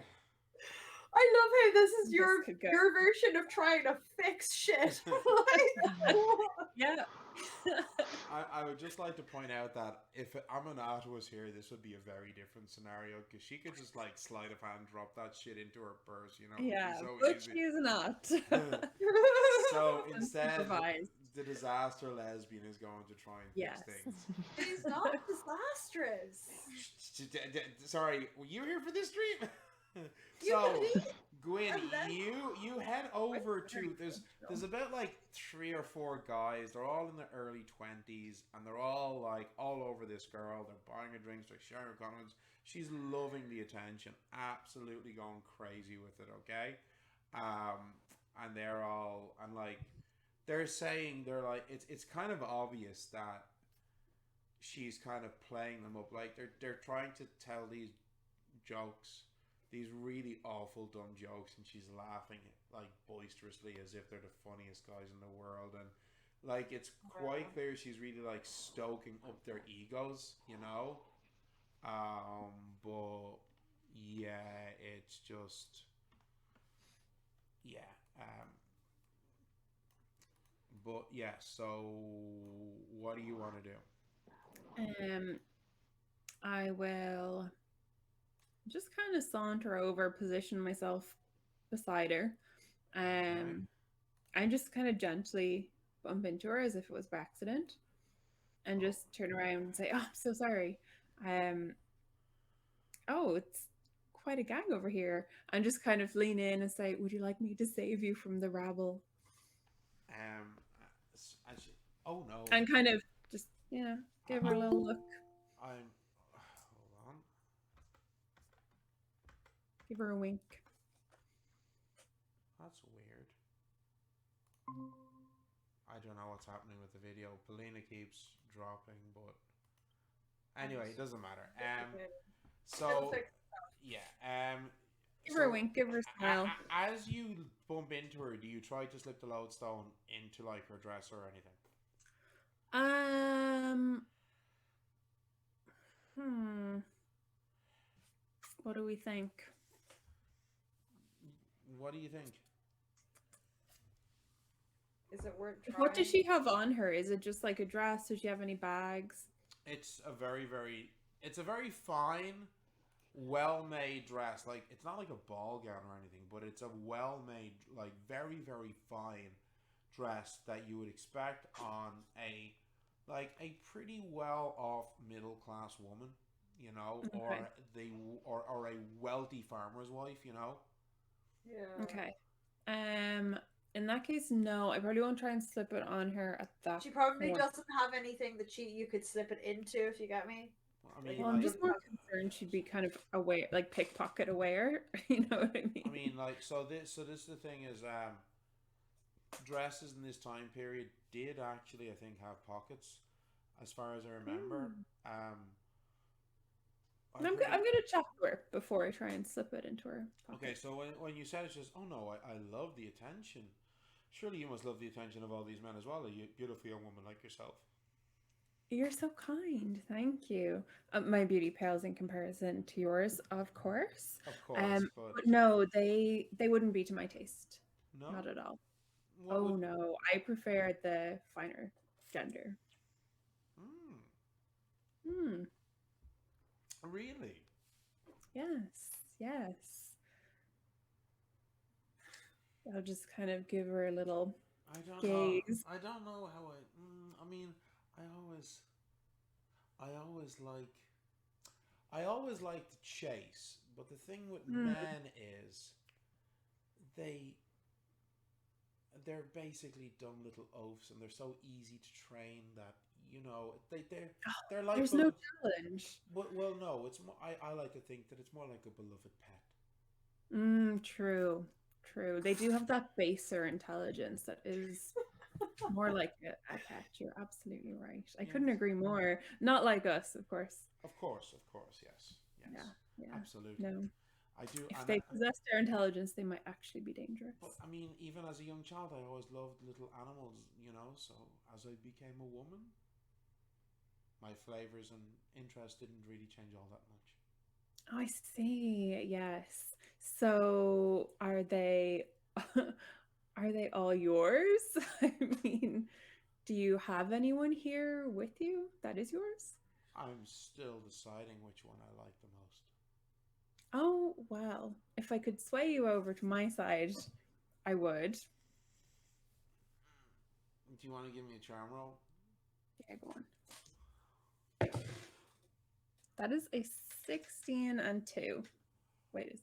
I love how this is
This
your
could go.
your version of trying to fix shit. Like,
Yeah.
I would just like to point out that if Aminata was here, this would be a very different scenario because she could just like sleight of hand drop that shit into her purse, you know? It'd be
Yeah,
so
but
easy.
she's not.
So instead,
Unsupervised.
the disaster lesbian is going to try and fix
Yes.
things.
She's not disastrous.
Sorry, were you here for this dream?
You
So,
believe?
Gwyn,
And then-
you head over to there's about like 3 or 4 guys. They're all in their early 20s, and they're all like all over this girl. They're buying her drinks, they're sharing her comments. She's loving the attention, absolutely going crazy with it. Okay, and they're all and like they're saying they're like it's kind of obvious that she's kind of playing them up. Like they're trying to tell these jokes, these really awful dumb jokes, and she's laughing like boisterously as if they're the funniest guys in the world. And like it's quite clear she's really like stoking up their egos, you know. But yeah, it's just yeah. But yeah. So what do you want to do?
I will just kind of saunter over, position myself beside her,
Okay.
and just kind of gently bump into her as if it was by accident, and just turn around and say, "Oh, I'm so sorry. Oh, it's quite a gang over here," and just kind of lean in and say, "Would you like me to save you from the rabble?"
Um, oh no.
And kind of just give her a little look,
I'm. Hold on.
give her a wink.
That's weird. I don't know what's happening with the video. Polina keeps dropping, but anyway, it doesn't matter. So yeah.
Give her a wink, give her a smile.
As you bump into her, do you try to slip the lodestone into like her dress or anything?
What do we think?
What do you think?
Is it worth trying?
What does she have on her? Is it just like a dress? Does she have any bags?
It's a very fine, well-made dress. Like it's not like a ball gown or anything, but it's a well-made, like very fine dress that you would expect on a pretty well-off middle-class woman, you know,
Okay.
or a wealthy farmer's wife, you know.
Yeah.
Okay. In that case, no. I probably won't try and slip it on her at that
She probably
point.
doesn't have anything that you could slip it into, if you get me.
I mean,
Well, I'm
like,
just more concerned she'd be kind of aware, like pickpocket aware. You know what I mean?
I mean, like, so this the thing is, dresses in this time period did actually, I think, have pockets, as far as I remember.
I'm gonna chat to her before I try and slip it into her pocket.
Okay, so when you said it's just, oh no, I love the attention. Surely you must love the attention of all these men as well, a beautiful young woman like yourself.
You're so kind. Thank you. My beauty pales in comparison to yours, of course.
Of course,
But no, they wouldn't be to my taste.
no,
Not at all.
what would...
No, I prefer the finer gender.
Really?
Yes. I'll just kind of give her a little gaze.
I don't know how I mean, I always like to chase, but the thing with men is they're basically dumb little oafs, and they're so easy to train that they're like
There's no challenge.
well, no, it's more, I like to think that it's more like a beloved pet.
True. True. They do have that baser intelligence that is more like a pet. You're absolutely right. I couldn't
Yes.
agree more. Not like us, of course.
Of course, yes,
Yeah. Yeah.
absolutely.
No.
I do,
If
and
they possess their intelligence, they might actually be dangerous.
but I mean, even as a young child, I always loved little animals, So as I became a woman, my flavors and interests didn't really change all that much.
Oh, I see. Yes. So are they are they all yours? I mean, do you have anyone here with you that is yours?
I'm still deciding which one I like the most.
Oh, well, if I could sway you over to my side, I would.
Do you want to give me a charm roll?
Yeah, go on. That is a 16 and 2. Wait, is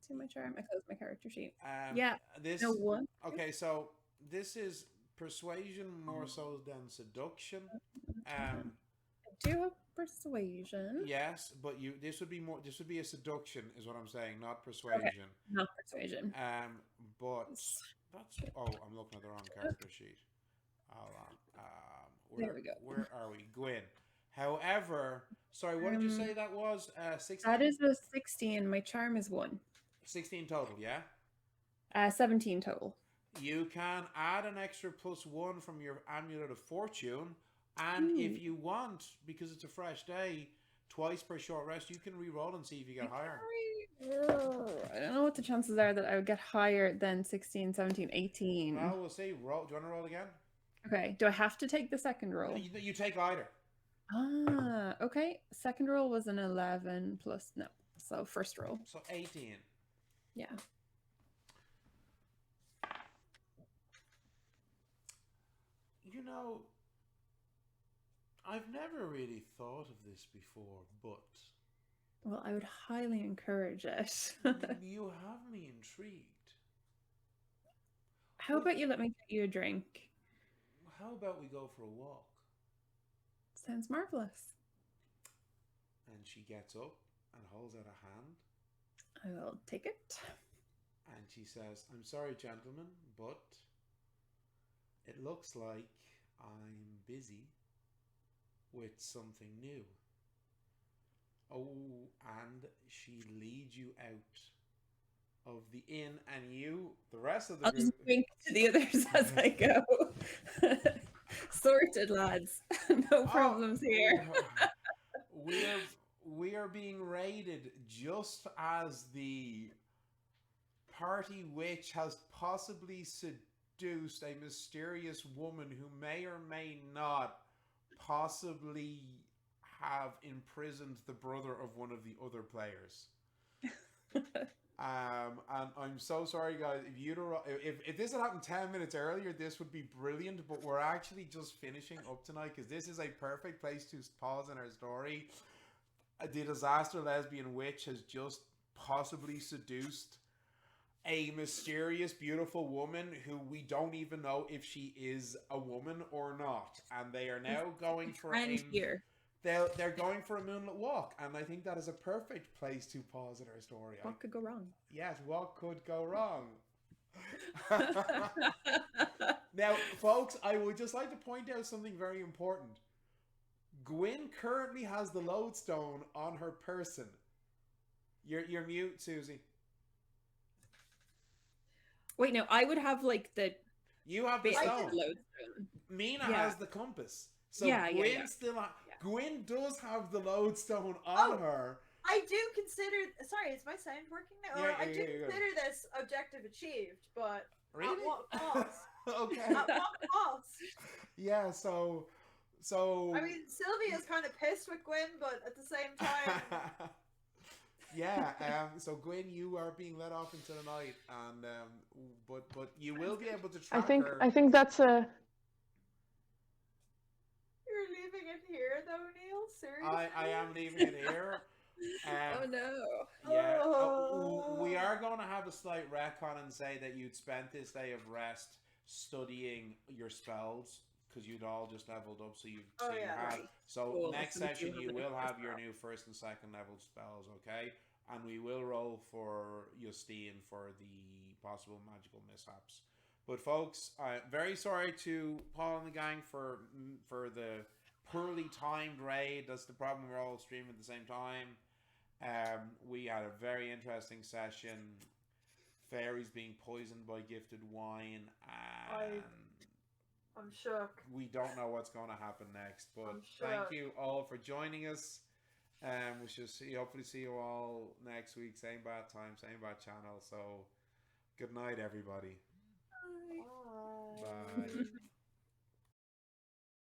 2 my charm? I closed my character sheet. Yeah.
This.
No, 1.
Okay, so this is persuasion more so than seduction.
I do have persuasion.
Yes, but this would be more. This would be a seduction, is what I'm saying, not
Okay,
persuasion.
not persuasion.
But that's. Oh, I'm looking at the wrong character sheet. Hold on.
There we go.
Where are we, Gwyn? However, sorry, what did you say that was? 16.
That is a 16. My charm is 1.
16 total, yeah.
17 total.
You can add an extra +1 from your amulet of fortune, and if you want, because it's a fresh day, twice per short rest, you can re-roll and see if you get higher.
I don't know what the chances are that I would get higher than 16, 17, 18.
Well, we'll see. Roll. Do you want to roll again?
Okay. Do I have to take the second roll?
You take either.
Okay. Second roll was an 11 plus no. So first roll.
So 18.
Yeah.
I've never really thought of this before, but
Well, I would highly encourage it.
you have me intrigued.
How about you let me get you a drink?
How about we go for a walk?
Sounds marvelous.
And she gets up and holds out a hand.
I will take it.
And she says, I'm sorry, gentlemen, but it looks like I'm busy with something new. Oh, and she leads you out of the inn, and the rest of the
I'll
group...
just drink to the others as I go. Sorted, lads. No problems here.
We are being raided just as the party witch has possibly seduced a mysterious woman who may or may not possibly have imprisoned the brother of one of the other players. And I'm so sorry, guys. If this had happened 10 minutes earlier, this would be brilliant. But we're actually just finishing up tonight because this is a perfect place to pause in our story. The disaster lesbian witch has just possibly seduced a mysterious, beautiful woman who we don't even know if she is a woman or not, and they are now going for They're going for a moonlit walk, and I think that is a perfect place to pause in our story.
What could go wrong?
Yes, what could go wrong? Now, folks, I would just like to point out something very important. Gwyn currently has the lodestone on her person. You're mute, Susie.
Wait, no, I would have like the...
You have the stone.
Lodestone.
Mina has the compass. So
Gwyn
still Gwyn does have the lodestone on her.
I do consider... Sorry, is my sound working now?
Yeah,
I do consider this objective achieved, but
really?
At what cost?
Okay.
At what cost?
Yeah, so...
I mean, Sylvia's kind of pissed with Gwyn, but at the same time...
Yeah, so Gwyn, you are being let off into the night, and but you will be able to track her.
I think that's a...
You're leaving it here, though, Neil? Seriously?
I am leaving it here.
Oh no!
Yeah, we are are going to have a slight retcon and say that you'd spent this day of rest studying your spells because you'd all just leveled up. So
Oh, yeah.
Right.
So
Cool.
next
So we do
session
have
you
a
will
new
have your
spell.
new first and second level spells, okay? And we will roll for Justine for the possible magical mishaps. But folks, very sorry to Paul and the gang for the poorly timed raid. That's the problem. We're all streaming at the same time. We had a very interesting session. Fairies being poisoned by gifted wine, and
I'm shook.
we don't know what's going to happen next. But
I'm
thank
shook.
you all for joining us. We shall hopefully see you all next week. Same bad time, same bad channel. So good night, everybody.
Bye.
Bye.
Bye.